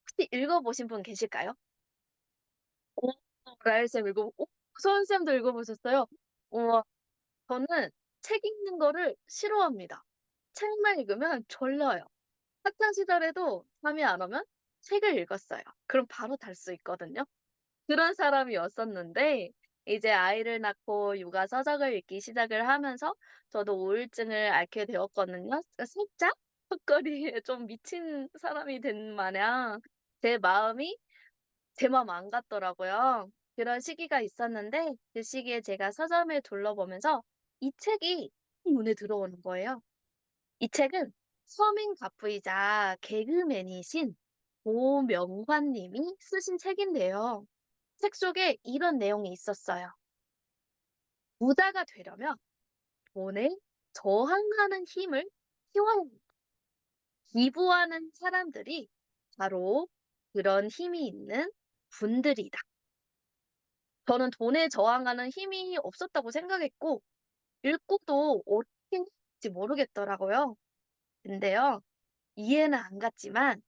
혹시 읽어보신 분 계실까요? 오, 라엘쌤 소은쌤도 읽어보셨어요? 우와, 저는 책 읽는 거를 싫어합니다. 책만 읽으면 졸려요. 학창 시절에도 잠이 안 오면 책을 읽었어요. 그럼 바로 잘 수 있거든요. 그런 사람이었었는데 이제 아이를 낳고 육아 서적을 읽기 시작을 하면서 저도 우울증을 앓게 되었거든요. 살짝 헛거리에 좀 미친 사람이 된 마냥 제 마음이 제 마음 안 같더라고요. 그런 시기가 있었는데 그 시기에 제가 서점을 둘러보면서 이 책이 눈에 들어오는 거예요. 이 책은 서민 가부이자 개그맨이신 고명환 님이 쓰신 책인데요. 책 속에 이런 내용이 있었어요. 부자가 되려면 돈에 저항하는 힘을 키워야 한다. 기부하는 사람들이 바로 그런 힘이 있는 분들이다. 저는 돈에 저항하는 힘이 없었다고 생각했고, 읽고도 어떻게 했지 모르겠더라고요. 근데요, 이해는 안 갔지만,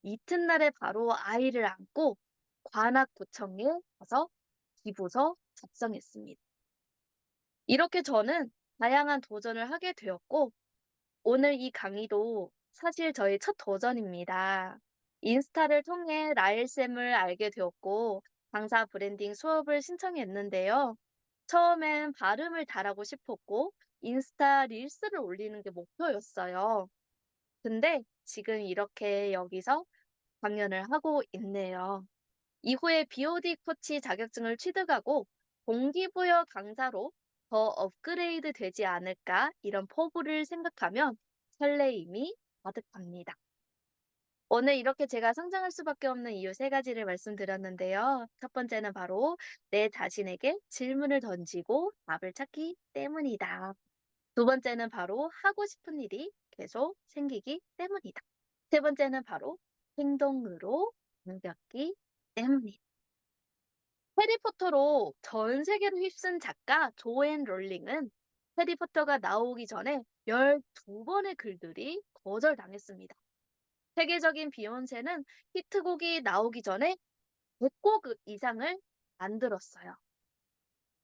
이튿날에 바로 아이를 안고 관악구청에 가서 기부서 작성했습니다. 이렇게 저는 다양한 도전을 하게 되었고, 오늘 이 강의도 사실 저의 첫 도전입니다. 인스타를 통해 라일쌤을 알게 되었고, 강사 브랜딩 수업을 신청했는데요. 처음엔 발음을 잘하고 싶었고, 인스타 릴스를 올리는 게 목표였어요. 근데 지금 이렇게 여기서 강연을 하고 있네요. 이후에 BOD 코치 자격증을 취득하고 동기부여 강사로 더 업그레이드 되지 않을까 이런 포부를 생각하면 설레임이 가득합니다. 오늘 이렇게 제가 성장할 수밖에 없는 이유 3가지를 말씀드렸는데요. 첫 번째는 바로 내 자신에게 질문을 던지고 답을 찾기 때문이다. 두 번째는 바로 하고 싶은 일이 계속 생기기 때문이다. 세 번째는 바로 행동으로 옮겼기 때문이다. 해리포터로 전 세계를 휩쓴 작가 조앤 롤링은 해리포터가 나오기 전에 12번의 글들이 거절당했습니다. 세계적인 비욘세는 히트곡이 나오기 전에 100곡 이상을 만들었어요.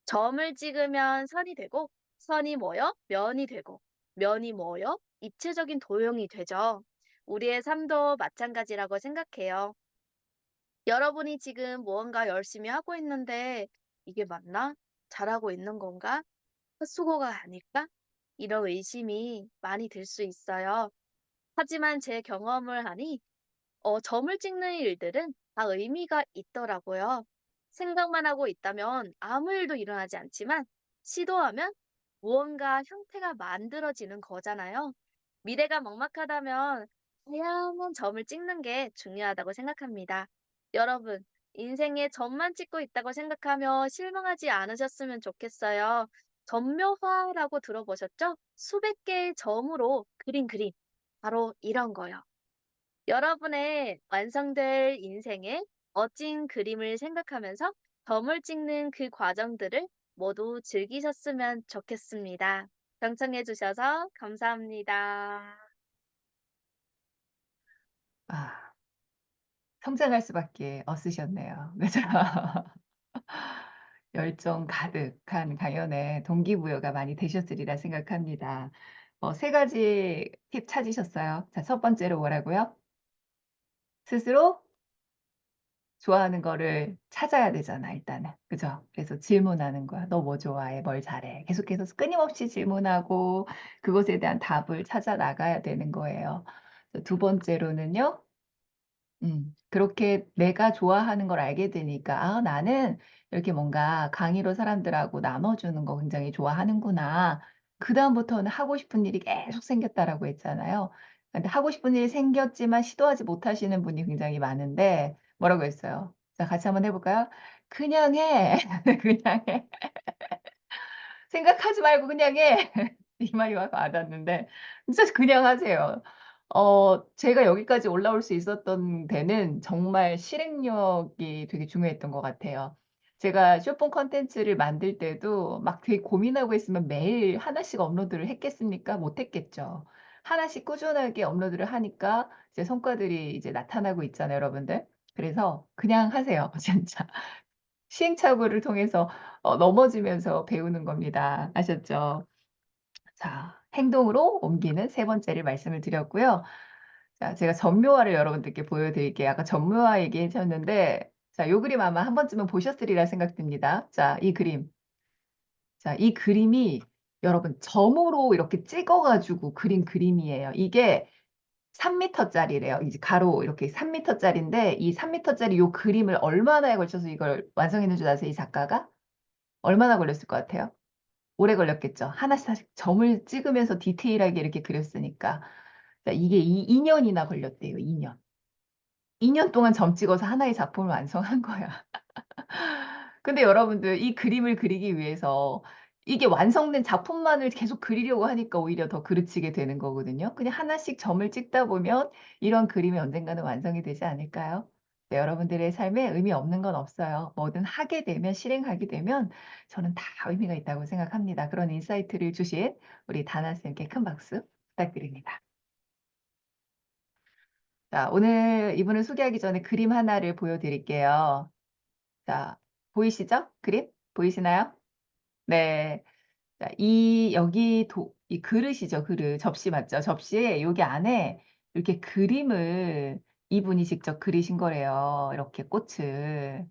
점을 찍으면 선이 되고, 선이 모여 면이 되고, 면이 모여 입체적인 도형이 되죠. 우리의 삶도 마찬가지라고 생각해요. 여러분이 지금 무언가 열심히 하고 있는데 이게 맞나? 잘하고 있는 건가? 헛수고가 아닐까? 이런 의심이 많이 들 수 있어요. 하지만 제 경험을 하니 점을 찍는 일들은 다 의미가 있더라고요. 생각만 하고 있다면 아무 일도 일어나지 않지만 시도하면 무언가 형태가 만들어지는 거잖아요. 미래가 막막하다면 다양한 점을 찍는 게 중요하다고 생각합니다. 여러분, 인생에 점만 찍고 있다고 생각하며 실망하지 않으셨으면 좋겠어요. 점묘화라고 들어보셨죠? 수백 개의 점으로 그린 그림. 바로 이런 거요. 여러분의 완성될 인생의 멋진 그림을 생각하면서 점을 찍는 그 과정들을 모두 즐기셨으면 좋겠습니다. 경청해 주셔서 감사합니다. 아, 성장할 수밖에 없으셨네요. 그죠? 열정 가득한 강연에 동기부여가 많이 되셨으리라 생각합니다. 3가지 팁 찾으셨어요. 자, 첫 번째로 뭐라고요? 스스로 좋아하는 거를 찾아야 되잖아, 일단은. 그죠? 그래서 질문하는 거야. 너 뭐 좋아해? 뭘 잘해? 계속해서 끊임없이 질문하고 그것에 대한 답을 찾아 나가야 되는 거예요. 두 번째로는요. 그렇게 내가 좋아하는 걸 알게 되니까 '아 나는 이렇게 뭔가 강의로 사람들하고 나눠 주는 거 굉장히 좋아하는구나.' 그다음부터는 하고 싶은 일이 계속 생겼다라고 했잖아요. 근데 하고 싶은 일이 생겼지만 시도하지 못하시는 분이 굉장히 많은데 뭐라고 했어요? 자 같이 한번 해 볼까요? "그냥 해. 그냥 해. 생각하지 말고 그냥 해." 이 말이 와 와닿는데 진짜 그냥 하세요. 제가 여기까지 올라올 수 있었던 데는 정말 실행력이 되게 중요했던 것 같아요. 제가 쇼폰 콘텐츠를 만들 때도 막 되게 고민하고 있으면 매일 하나씩 업로드를 했겠습니까? 못 했겠죠. 하나씩 꾸준하게 업로드를 하니까 이제 성과들이 이제 나타나고 있잖아요, 여러분들. 그래서 그냥 하세요, 진짜. 시행착오를 통해서 넘어지면서 배우는 겁니다. 아셨죠? 자, 행동으로 옮기는 세 번째를 말씀을 드렸고요. 자, 제가 전묘화를 여러분들께 보여드릴게요. 아까 전묘화 얘기하셨는데, 자, 요 그림 아마 한 번쯤은 보셨으리라 생각됩니다. 자, 이 그림. 자, 이 그림이 여러분 점으로 이렇게 찍어가지고 그린 그림이에요. 이게 3m짜리래요. 이제 가로 이렇게 3m짜리인데, 이 3m짜리 요 그림을 얼마나에 걸쳐서 이걸 완성했는 줄 아세요? 이 작가가? 얼마나 걸렸을 것 같아요? 오래 걸렸겠죠. 하나씩 점을 찍으면서 디테일하게 이렇게 그렸으니까. 자, 이게 2년이나 걸렸대요. 2년. 2년 동안 점 찍어서 하나의 작품을 완성한 거야. 근데 여러분들 이 그림을 그리기 위해서 이게 완성된 작품만을 계속 그리려고 하니까 오히려 더 그르치게 되는 거거든요. 그냥 하나씩 점을 찍다 보면 이런 그림이 언젠가는 완성이 되지 않을까요? 네, 여러분들의 삶에 의미 없는 건 없어요. 뭐든 하게 되면, 실행하게 되면 저는 다 의미가 있다고 생각합니다. 그런 인사이트를 주신 우리 다나쌤께 큰 박수 부탁드립니다. 자, 오늘 이분을 소개하기 전에 그림 하나를 보여드릴게요. 자, 보이시죠? 그림? 보이시나요? 네. 자, 이 그릇이죠, 그릇. 접시 맞죠? 접시에 여기 안에 이렇게 그림을 이분이 직접 그리신 거래요. 이렇게 꽃을.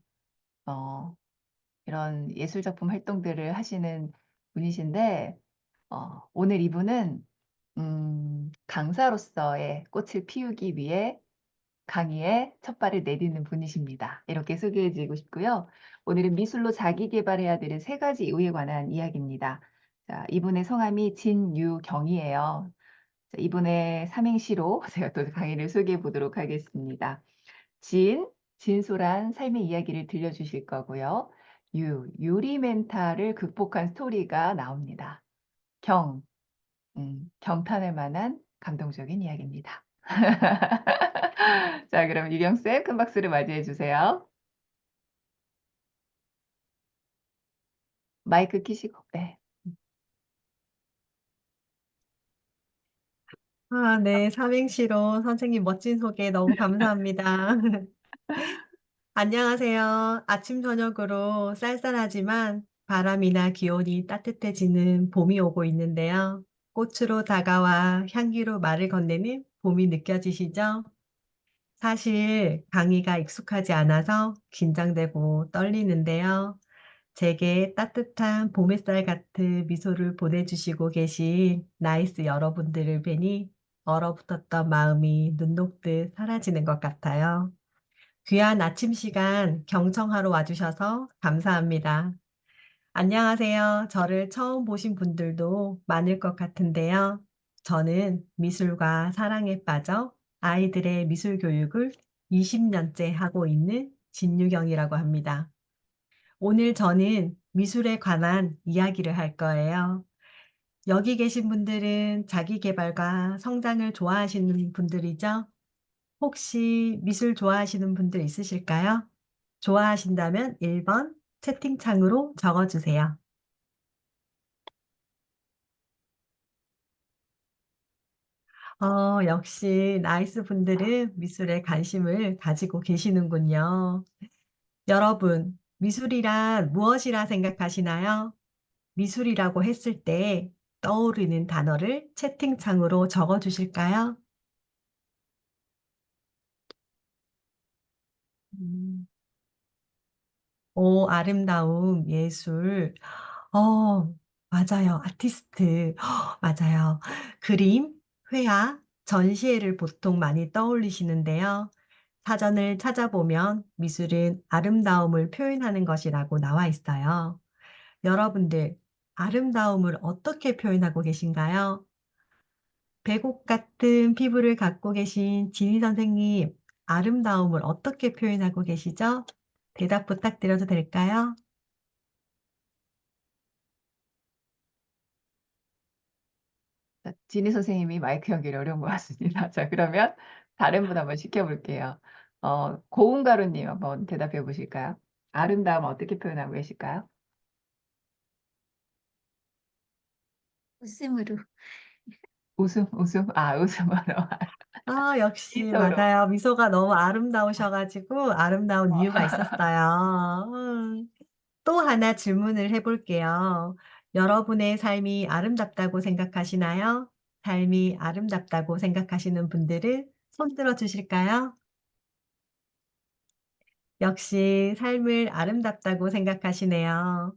어, 이런 예술작품 활동들을 하시는 분이신데, 오늘 이분은, 강사로서의 꽃을 피우기 위해 강의에 첫 발을 내딛는 분이십니다. 이렇게 소개해 드리고 싶고요. 오늘은 미술로 자기 개발해야 되는 세 가지 이유에 관한 이야기입니다. 자, 이분의 성함이 진유경이에요. 자, 이분의 삼행시로 제가 또 강의를 소개해 보도록 하겠습니다. 진솔한 삶의 이야기를 들려주실 거고요. 유리 멘탈을 극복한 스토리가 나옵니다. 경탄할 만한 감동적인 이야기입니다. 자, 그럼 유경쌤 큰 박수를 맞이해 주세요. 마이크 키시고, 네. 아, 네. 삼행시로 선생님 멋진 소개 너무 감사합니다. 안녕하세요. 아침, 저녁으로 쌀쌀하지만 바람이나 기온이 따뜻해지는 봄이 오고 있는데요. 꽃으로 다가와 향기로 말을 건네는 봄이 느껴지시죠? 사실 강의가 익숙하지 않아서 긴장되고 떨리는데요. 제게 따뜻한 봄 햇살 같은 미소를 보내주시고 계신 나이스 여러분들을 뵈니 얼어붙었던 마음이 눈 녹듯 사라지는 것 같아요. 귀한 아침 시간 경청하러 와주셔서 감사합니다. 안녕하세요. 저를 처음 보신 분들도 많을 것 같은데요. 저는 미술과 사랑에 빠져 아이들의 미술 교육을 20년째 하고 있는 진유경이라고 합니다. 오늘 저는 미술에 관한 이야기를 할 거예요. 여기 계신 분들은 자기 개발과 성장을 좋아하시는 분들이죠? 혹시 미술 좋아하시는 분들 있으실까요? 좋아하신다면 1번 채팅창으로 적어주세요. 역시 나이스 분들은 미술에 관심을 가지고 계시는군요. 여러분, 미술이란 무엇이라 생각하시나요? 미술이라고 했을 때 떠오르는 단어를 채팅창으로 적어 주실까요? 음. 오, 아름다움, 예술. 어, 맞아요. 아티스트. 맞아요. 그림, 회화, 전시회를 보통 많이 떠올리시는데요. 사전을 찾아보면 미술은 아름다움을 표현하는 것이라고 나와 있어요. 여러분들, 아름다움을 어떻게 표현하고 계신가요? 백옥 같은 피부를 갖고 계신 지니 선생님, 아름다움을 어떻게 표현하고 계시죠? 대답 부탁드려도 될까요? 자, 지니 선생님이 마이크 연결이 어려운 것 같습니다. 자, 그러면 다른 분 한번 시켜볼게요. 고운가루님 한번 대답해 보실까요? 아름다움 어떻게 표현하고 계실까요? 웃음으로. 웃음. 아, 웃음으로. 아, 역시 미소로. 맞아요. 미소가 너무 아름다우셔가지고 아름다운 이유가 있었어요. 또 하나 질문을 해볼게요. 여러분의 삶이 아름답다고 생각하시나요? 삶이 아름답다고 생각하시는 분들은 손 들어 주실까요? 역시 삶을 아름답다고 생각하시네요.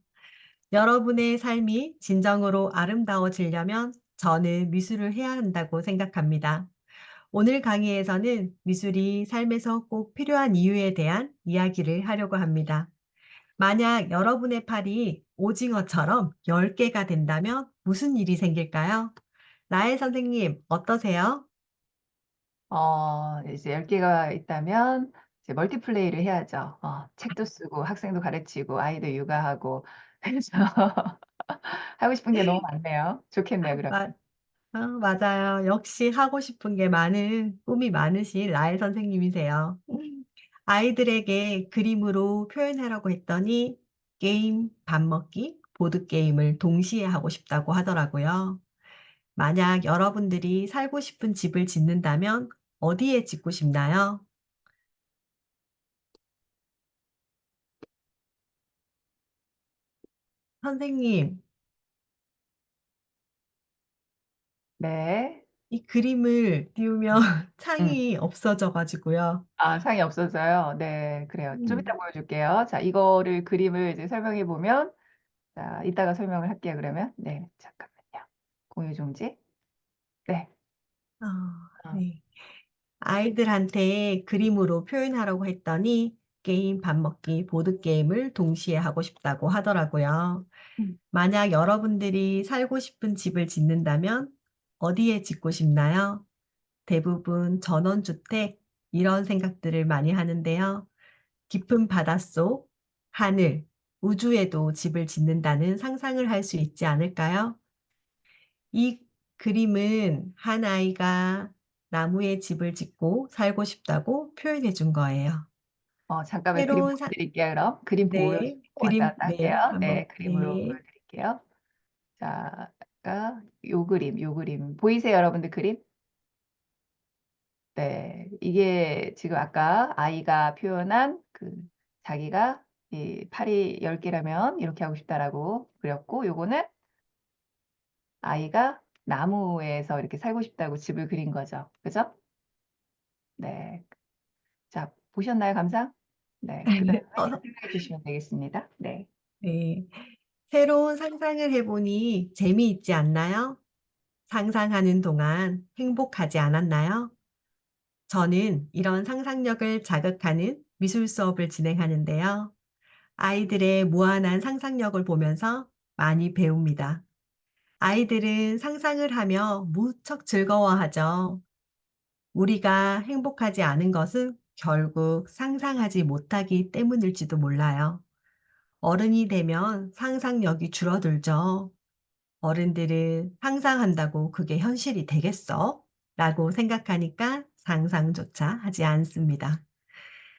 여러분의 삶이 진정으로 아름다워지려면 저는 미술을 해야 한다고 생각합니다. 오늘 강의에서는 미술이 삶에서 꼭 필요한 이유에 대한 이야기를 하려고 합니다. 만약 여러분의 팔이 오징어처럼 10개가 된다면 무슨 일이 생길까요? 라엘 선생님, 어떠세요? 이제 10개가 있다면 이제 멀티플레이를 해야죠. 책도 쓰고 학생도 가르치고 아이도 육아하고 그래서 하고 싶은 게 너무 많네요. 좋겠네요, 그럼. 맞아요. 역시 하고 싶은 게 많은, 꿈이 많으신 라엘 선생님이세요. 아이들에게 그림으로 표현하라고 했더니 게임, 밥 먹기, 보드게임을 동시에 하고 싶다고 하더라고요. 만약 여러분들이 살고 싶은 집을 짓는다면 어디에 짓고 싶나요? 선생님, 네. 이 그림을 띄우면 음. 창이 없어져 가지고요. 상이 없어서요. 네, 그래요. 좀 이따 음. 보여줄게요. 자, 이거를 그림을 이제 설명해 보면, 자, 이따가 설명을 할게요, 그러면. 네, 잠깐만요. 공유 중지. 네. 어, 네. 아이들한테 그림으로 표현하라고 했더니 게임, 밥 먹기, 보드게임을 동시에 하고 싶다고 하더라고요. 음. 만약 여러분들이 살고 싶은 집을 짓는다면 어디에 짓고 싶나요? 대부분 전원주택 이런 생각들을 많이 하는데요. 깊은 바닷속, 하늘, 우주에도 집을 짓는다는 상상을 할 수 있지 않을까요? 이 그림은 한 아이가 나무에 집을 짓고 살고 싶다고 표현해 준 거예요. 잠깐만 그림 새로운 보여드릴게요, 그럼. 그림 네, 보여주고 왔다 그림, 갔다 네, 할게요. 한번, 네, 그림으로 네. 보여드릴게요. 자, 아까 요 그림. 보이세요, 여러분들 그림? 네, 이게 지금 아까 아이가 표현한 자기가 이 팔이 10개라면 이렇게 하고 싶다라고 그렸고, 요거는 아이가 나무에서 이렇게 살고 싶다고 집을 그린 거죠. 그죠? 네. 자, 보셨나요, 감상? 네, 그 다음에 어, 설명해 주시면 되겠습니다. 네. 네. 새로운 상상을 해보니 재미있지 않나요? 상상하는 동안 행복하지 않았나요? 저는 이런 상상력을 자극하는 미술 수업을 진행하는데요. 아이들의 무한한 상상력을 보면서 많이 배웁니다. 아이들은 상상을 하며 무척 즐거워하죠. 우리가 행복하지 않은 것은 결국 상상하지 못하기 때문일지도 몰라요. 어른이 되면 상상력이 줄어들죠. 어른들은 상상한다고 그게 현실이 되겠어? 라고 생각하니까 상상조차 하지 않습니다.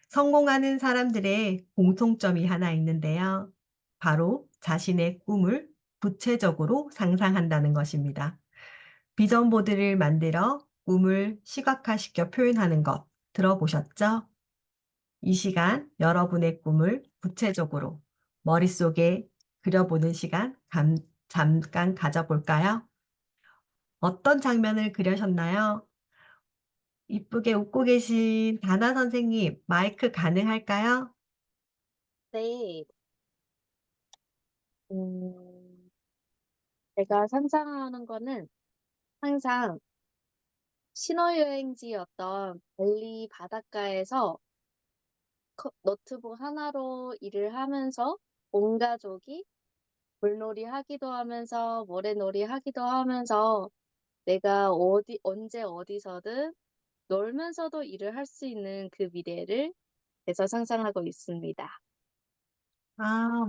성공하는 사람들의 공통점이 하나 있는데요. 바로 자신의 꿈을 구체적으로 상상한다는 것입니다. 비전보드를 만들어 꿈을 시각화시켜 표현하는 것 들어보셨죠? 이 시간 여러분의 꿈을 구체적으로 머릿속에 그려보는 시간 잠깐 가져볼까요? 어떤 장면을 그려셨나요? 이쁘게 웃고 계신 다나 선생님, 마이크 가능할까요? 네. 제가 상상하는 거는 항상 신혼여행지였던 발리 바닷가에서 노트북 하나로 일을 하면서 온 가족이 물놀이 하기도 하면서 모래놀이 하기도 하면서 내가 언제 어디서든 놀면서도 일을 할 수 있는 그 미래를 그래서 상상하고 있습니다.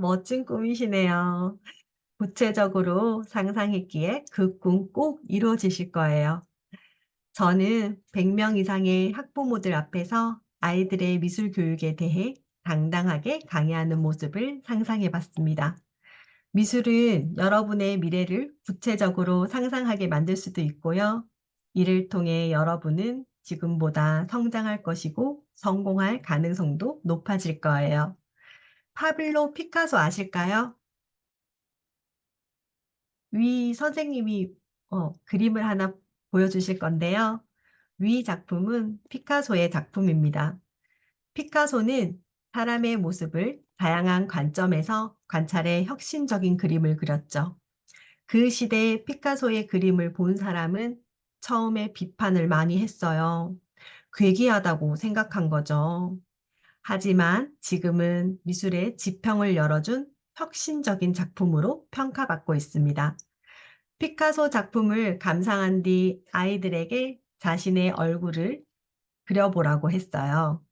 멋진 꿈이시네요. 구체적으로 상상했기에 그 꿈 꼭 이루어지실 거예요. 저는 100명 이상의 학부모들 앞에서 아이들의 미술 교육에 대해 당당하게 강의하는 모습을 상상해 봤습니다. 미술은 여러분의 미래를 구체적으로 상상하게 만들 수도 있고요. 이를 통해 여러분은 지금보다 성장할 것이고 성공할 가능성도 높아질 거예요. 파블로 피카소 아실까요? 위 선생님이 그림을 하나 보여주실 건데요. 위 작품은 피카소의 작품입니다. 피카소는 사람의 모습을 다양한 관점에서 관찰해 혁신적인 그림을 그렸죠. 그 시대에 피카소의 그림을 본 사람은 처음에 비판을 많이 했어요. 괴기하다고 생각한 거죠. 하지만 지금은 미술의 지평을 열어준 혁신적인 작품으로 평가받고 있습니다. 피카소 작품을 감상한 뒤 아이들에게 자신의 얼굴을 그려보라고 했어요.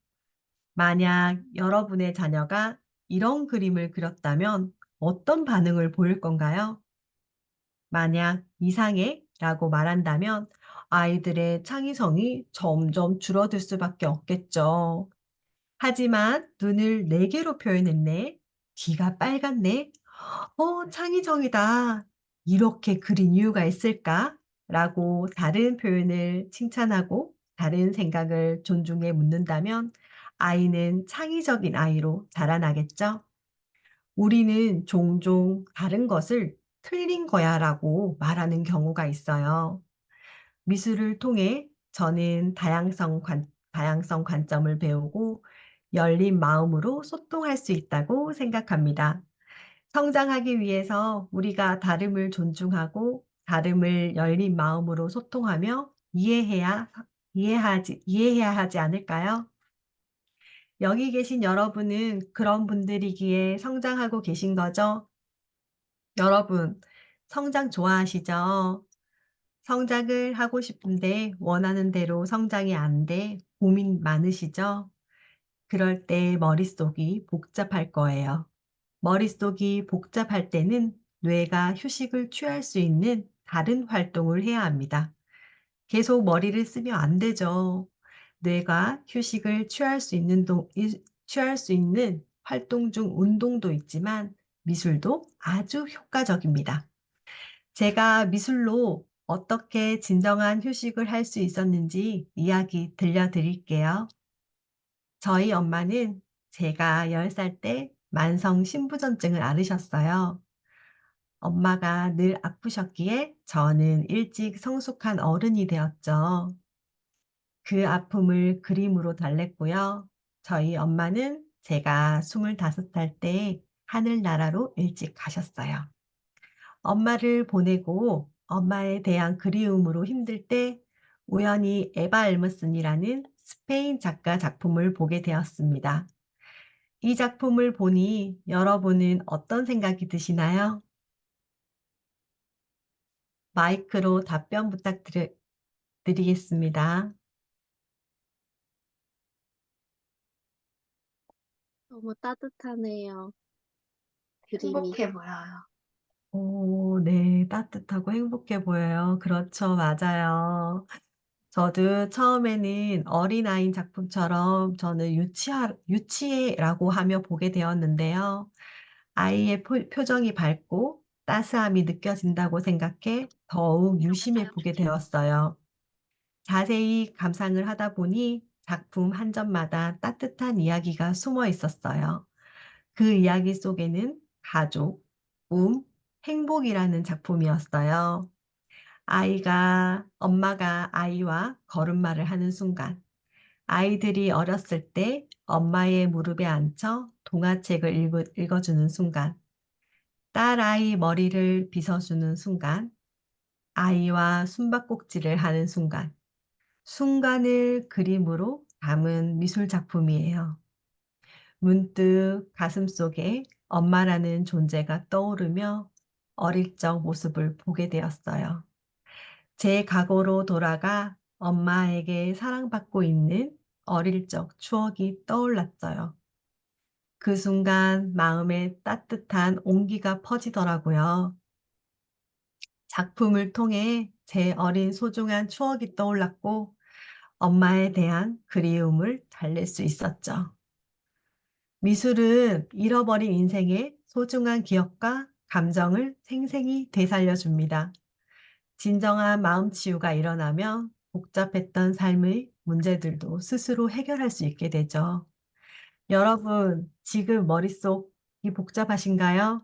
만약 여러분의 자녀가 이런 그림을 그렸다면 어떤 반응을 보일 건가요? 만약 이상해 라고 말한다면 아이들의 창의성이 점점 줄어들 수밖에 없겠죠. 하지만 눈을 4개로 표현했네. 귀가 빨갛네. 창의적이다. 이렇게 그린 이유가 있을까? 라고 다른 표현을 칭찬하고 다른 생각을 존중해 묻는다면 아이는 창의적인 아이로 자라나겠죠? 우리는 종종 다른 것을 틀린 거야 라고 말하는 경우가 있어요. 미술을 통해 저는 다양성 관점을 배우고 열린 마음으로 소통할 수 있다고 생각합니다. 성장하기 위해서 우리가 다름을 존중하고 다름을 열린 마음으로 소통하며 이해해야 하지 않을까요? 여기 계신 여러분은 그런 분들이기에 성장하고 계신 거죠? 여러분, 성장 좋아하시죠? 성장을 하고 싶은데 원하는 대로 성장이 안 돼 고민 많으시죠? 그럴 때 머릿속이 복잡할 거예요. 머릿속이 복잡할 때는 뇌가 휴식을 취할 수 있는 다른 활동을 해야 합니다. 계속 머리를 쓰면 안 되죠. 뇌가 휴식을 취할 수 있는 활동 중 운동도 있지만 미술도 아주 효과적입니다. 제가 미술로 어떻게 진정한 휴식을 할 수 있었는지 이야기 들려드릴게요. 저희 엄마는 제가 10살 때 만성 신부전증을 앓으셨어요. 엄마가 늘 아프셨기에 저는 일찍 성숙한 어른이 되었죠. 그 아픔을 그림으로 달랬고요. 저희 엄마는 제가 25살 때 하늘나라로 일찍 가셨어요. 엄마를 보내고 엄마에 대한 그리움으로 힘들 때 우연히 에바 엘머슨이라는 스페인 작가 작품을 보게 되었습니다. 이 작품을 보니 여러분은 어떤 생각이 드시나요? 마이크로 답변 부탁드리겠습니다. 너무 따뜻하네요. 그림이. 행복해 보여요. 오, 네, 따뜻하고 행복해 보여요. 그렇죠, 맞아요. 저도 처음에는 어린아이 작품처럼 저는 유치해라고 하며 보게 되었는데요. 아이의 표정이 밝고 따스함이 느껴진다고 생각해 더욱 유심해 보게 되었어요. 자세히 감상을 하다 보니 작품 한 점마다 따뜻한 이야기가 숨어 있었어요. 그 이야기 속에는 가족, 행복이라는 작품이었어요. 엄마가 아이와 걸음마를 하는 순간, 아이들이 어렸을 때 엄마의 무릎에 앉혀 동화책을 읽어주는 순간, 딸아이 머리를 빗어주는 순간, 아이와 숨바꼭질을 하는 순간, 순간을 그림으로 담은 미술 작품이에요. 문득 가슴속에 엄마라는 존재가 떠오르며 어릴 적 모습을 보게 되었어요. 제 과거로 돌아가 엄마에게 사랑받고 있는 어릴 적 추억이 떠올랐어요. 그 순간 마음에 따뜻한 온기가 퍼지더라고요. 작품을 통해 제 어린 소중한 추억이 떠올랐고 엄마에 대한 그리움을 달랠 수 있었죠. 미술은 잃어버린 인생의 소중한 기억과 감정을 생생히 되살려줍니다. 진정한 마음 치유가 일어나면 복잡했던 삶의 문제들도 스스로 해결할 수 있게 되죠. 여러분, 지금 머릿속이 복잡하신가요?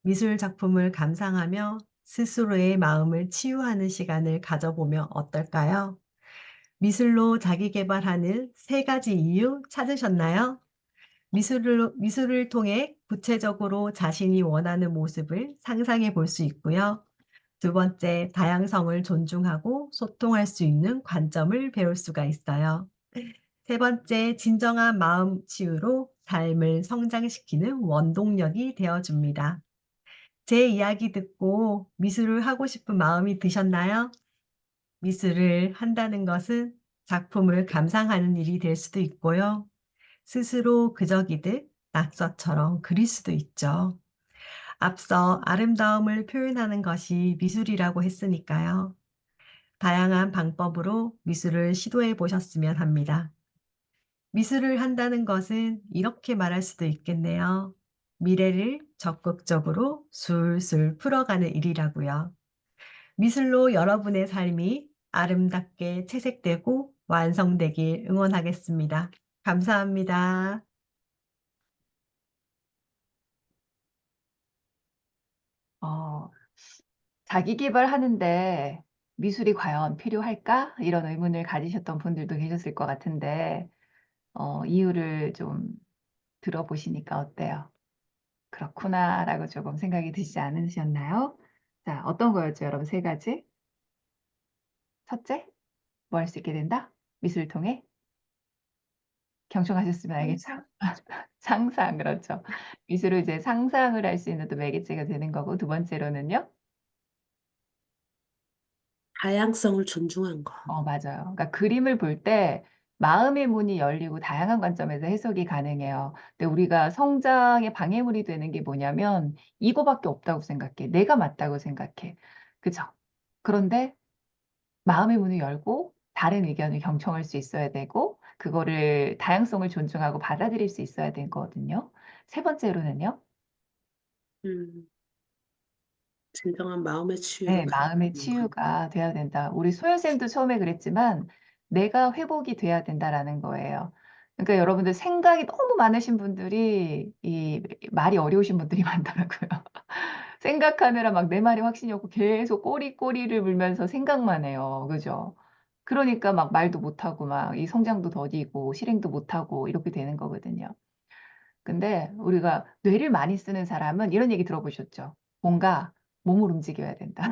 미술 작품을 감상하며 스스로의 마음을 치유하는 시간을 가져보면 어떨까요? 미술로 자기 개발하는 3가지 이유 찾으셨나요? 미술을 통해 구체적으로 자신이 원하는 모습을 상상해 볼 수 있고요. 2번째, 다양성을 존중하고 소통할 수 있는 관점을 배울 수가 있어요. 3번째, 진정한 마음 치유로 삶을 성장시키는 원동력이 되어줍니다. 제 이야기 듣고 미술을 하고 싶은 마음이 드셨나요? 미술을 한다는 것은 작품을 감상하는 일이 될 수도 있고요. 스스로 그저기듯 낙서처럼 그릴 수도 있죠. 앞서 아름다움을 표현하는 것이 미술이라고 했으니까요. 다양한 방법으로 미술을 시도해 보셨으면 합니다. 미술을 한다는 것은 이렇게 말할 수도 있겠네요. 미래를 적극적으로 술술 풀어가는 일이라고요. 미술로 여러분의 삶이 아름답게 채색되고 완성되길 응원하겠습니다. 감사합니다. 어, 자기 개발하는데 미술이 과연 필요할까? 이런 의문을 가지셨던 분들도 계셨을 것 같은데, 이유를 좀 들어보시니까 어때요? 그렇구나라고 조금 생각이 드시지 않으셨나요? 자, 어떤 거였죠, 여러분? 3가지. 첫째, 뭐 할 수 있게 된다? 미술을 통해 경청하셨으면 알겠죠? 상상, 그렇죠. 미술을 이제 상상을 할 수 있는 또 매개체가 되는 거고, 2번째로는요? 다양성을 존중한 거. 맞아요. 그러니까 그림을 볼 때 마음의 문이 열리고 다양한 관점에서 해석이 가능해요. 근데 우리가 성장의 방해물이 되는 게 뭐냐면 이거밖에 없다고 생각해. 내가 맞다고 생각해. 그죠? 그런데 마음의 문을 열고 다른 의견을 경청할 수 있어야 되고 그거를 다양성을 존중하고 받아들일 수 있어야 되거든요. 3번째로는요. 음, 진정한 마음의 네, 치유가 마음의 되는 거. 치유가 돼야 된다. 우리 소연쌤도 처음에 그랬지만 내가 회복이 돼야 된다라는 거예요. 그러니까 여러분들 생각이 너무 많으신 분들이 이 말이 어려우신 분들이 많더라고요. 생각하느라 막 내 말이 확신이 없고 계속 꼬리를 물면서 생각만 해요. 그죠? 그러니까 막 말도 못하고 막 이 성장도 더디고 실행도 못하고 이렇게 되는 거거든요. 근데 우리가 뇌를 많이 쓰는 사람은 이런 얘기 들어보셨죠? 뭔가 몸을 움직여야 된다.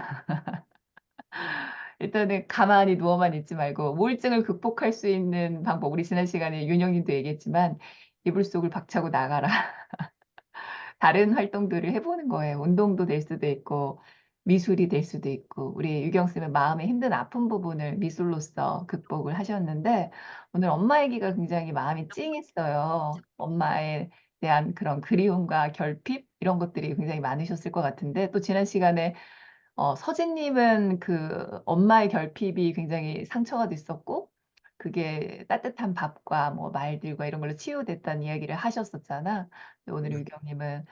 일단은 가만히 누워만 있지 말고 우울증을 극복할 수 있는 방법, 우리 지난 시간에 윤영님도 얘기했지만 이불 속을 박차고 나가라. 다른 활동들을 해보는 거예요. 운동도 될 수도 있고 미술이 될 수도 있고 우리 유경쌤은 마음의 힘든 아픈 부분을 미술로서 극복을 하셨는데 오늘 엄마 얘기가 굉장히 마음이 찡했어요. 엄마에 대한 그런 그리움과 결핍 이런 것들이 굉장히 많으셨을 것 같은데 또 지난 시간에 서진님은 그 엄마의 결핍이 굉장히 상처가 됐었고 그게 따뜻한 밥과 뭐 말들과 이런 걸로 치유됐다는 이야기를 하셨었잖아. 근데 오늘 유경님은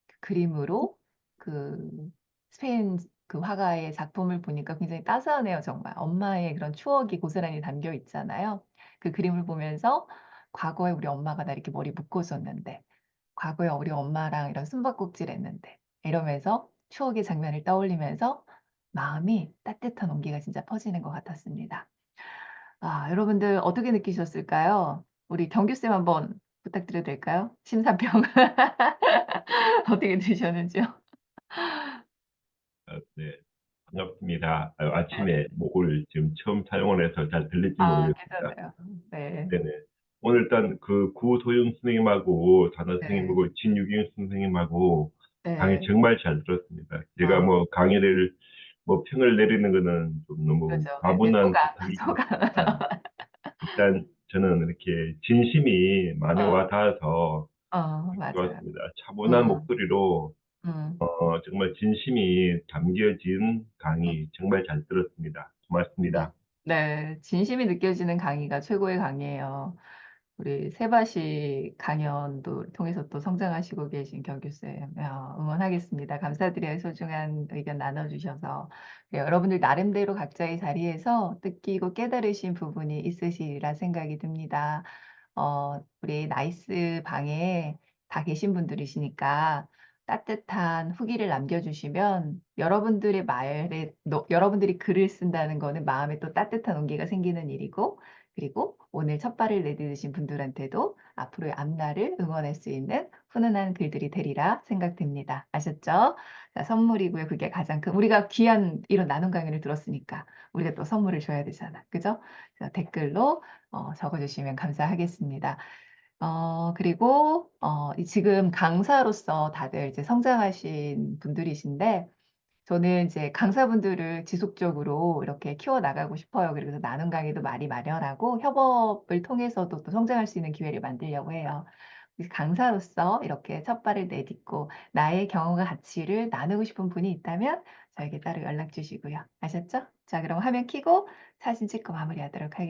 그 그림으로 그 스페인 그 화가의 작품을 보니까 굉장히 따스하네요, 정말. 엄마의 그런 추억이 고스란히 담겨 있잖아요. 그 그림을 보면서 과거에 우리 엄마가 나 이렇게 머리 묶어줬는데, 과거에 우리 엄마랑 이런 숨바꼭질 했는데, 이러면서 추억의 장면을 떠올리면서 마음이 따뜻한 온기가 진짜 퍼지는 것 같았습니다. 아, 여러분들 어떻게 느끼셨을까요? 우리 경규쌤 한번 부탁드려도 될까요? 심사평 어떻게 들으셨는지요? 네, 반갑습니다. 아침에 목을 지금 처음 사용을 해서 잘 들릴지 아, 모르겠습니다. 괜찮아요. 네. 네네. 오늘 일단 그 구소윤 선생님하고 단화 네. 선생님하고 진유경 선생님하고 강의 네. 정말 잘 들었습니다. 제가 아, 뭐 강의를 뭐 평을 내리는 거는 좀 너무 그렇죠. 네, 네, 과분한 소감, 부탁이긴 소감. 하지만 일단 저는 이렇게 진심이 많이 어, 와 닿아서 맞아요. 좋았습니다. 차분한 음, 목소리로 음. 정말 진심이 담겨진 강의 정말 잘 들었습니다. 네. 고맙습니다. 네, 진심이 느껴지는 강의가 최고의 강의예요. 우리 세바시 강연도 통해서 또 성장하시고 계신 경규쌤, 응원하겠습니다. 감사드려요. 소중한 의견 나눠주셔서. 네, 여러분들 나름대로 각자의 자리에서 뜻깊고 깨달으신 부분이 있으시리라 생각이 듭니다. 우리 나이스 방에 다 계신 분들이시니까 따뜻한 후기를 남겨주시면 여러분들의 말에, 여러분들이 글을 쓴다는 거는 마음에 또 따뜻한 온기가 생기는 일이고, 그리고 오늘 첫 발을 내디디신 분들한테도 앞으로의 앞날을 응원할 수 있는 훈훈한 글들이 되리라 생각됩니다. 아셨죠? 자, 선물이고요. 그게 가장 큰, 우리가 귀한 이런 나눔 강연을 들었으니까 우리가 또 선물을 줘야 되잖아. 그죠? 그래서 댓글로 적어주시면 감사하겠습니다. 그리고 지금 강사로서 다들 이제 성장하신 분들이신데, 저는 이제 강사분들을 지속적으로 이렇게 키워나가고 싶어요. 그래서 나눔 강의도 많이 마련하고 협업을 통해서도 또 성장할 수 있는 기회를 만들려고 해요. 강사로서 이렇게 첫 발을 내딛고 나의 경험과 가치를 나누고 싶은 분이 있다면 저에게 따로 연락 주시고요. 아셨죠? 자, 그럼 화면 켜고 사진 찍고 마무리하도록 하겠습니다.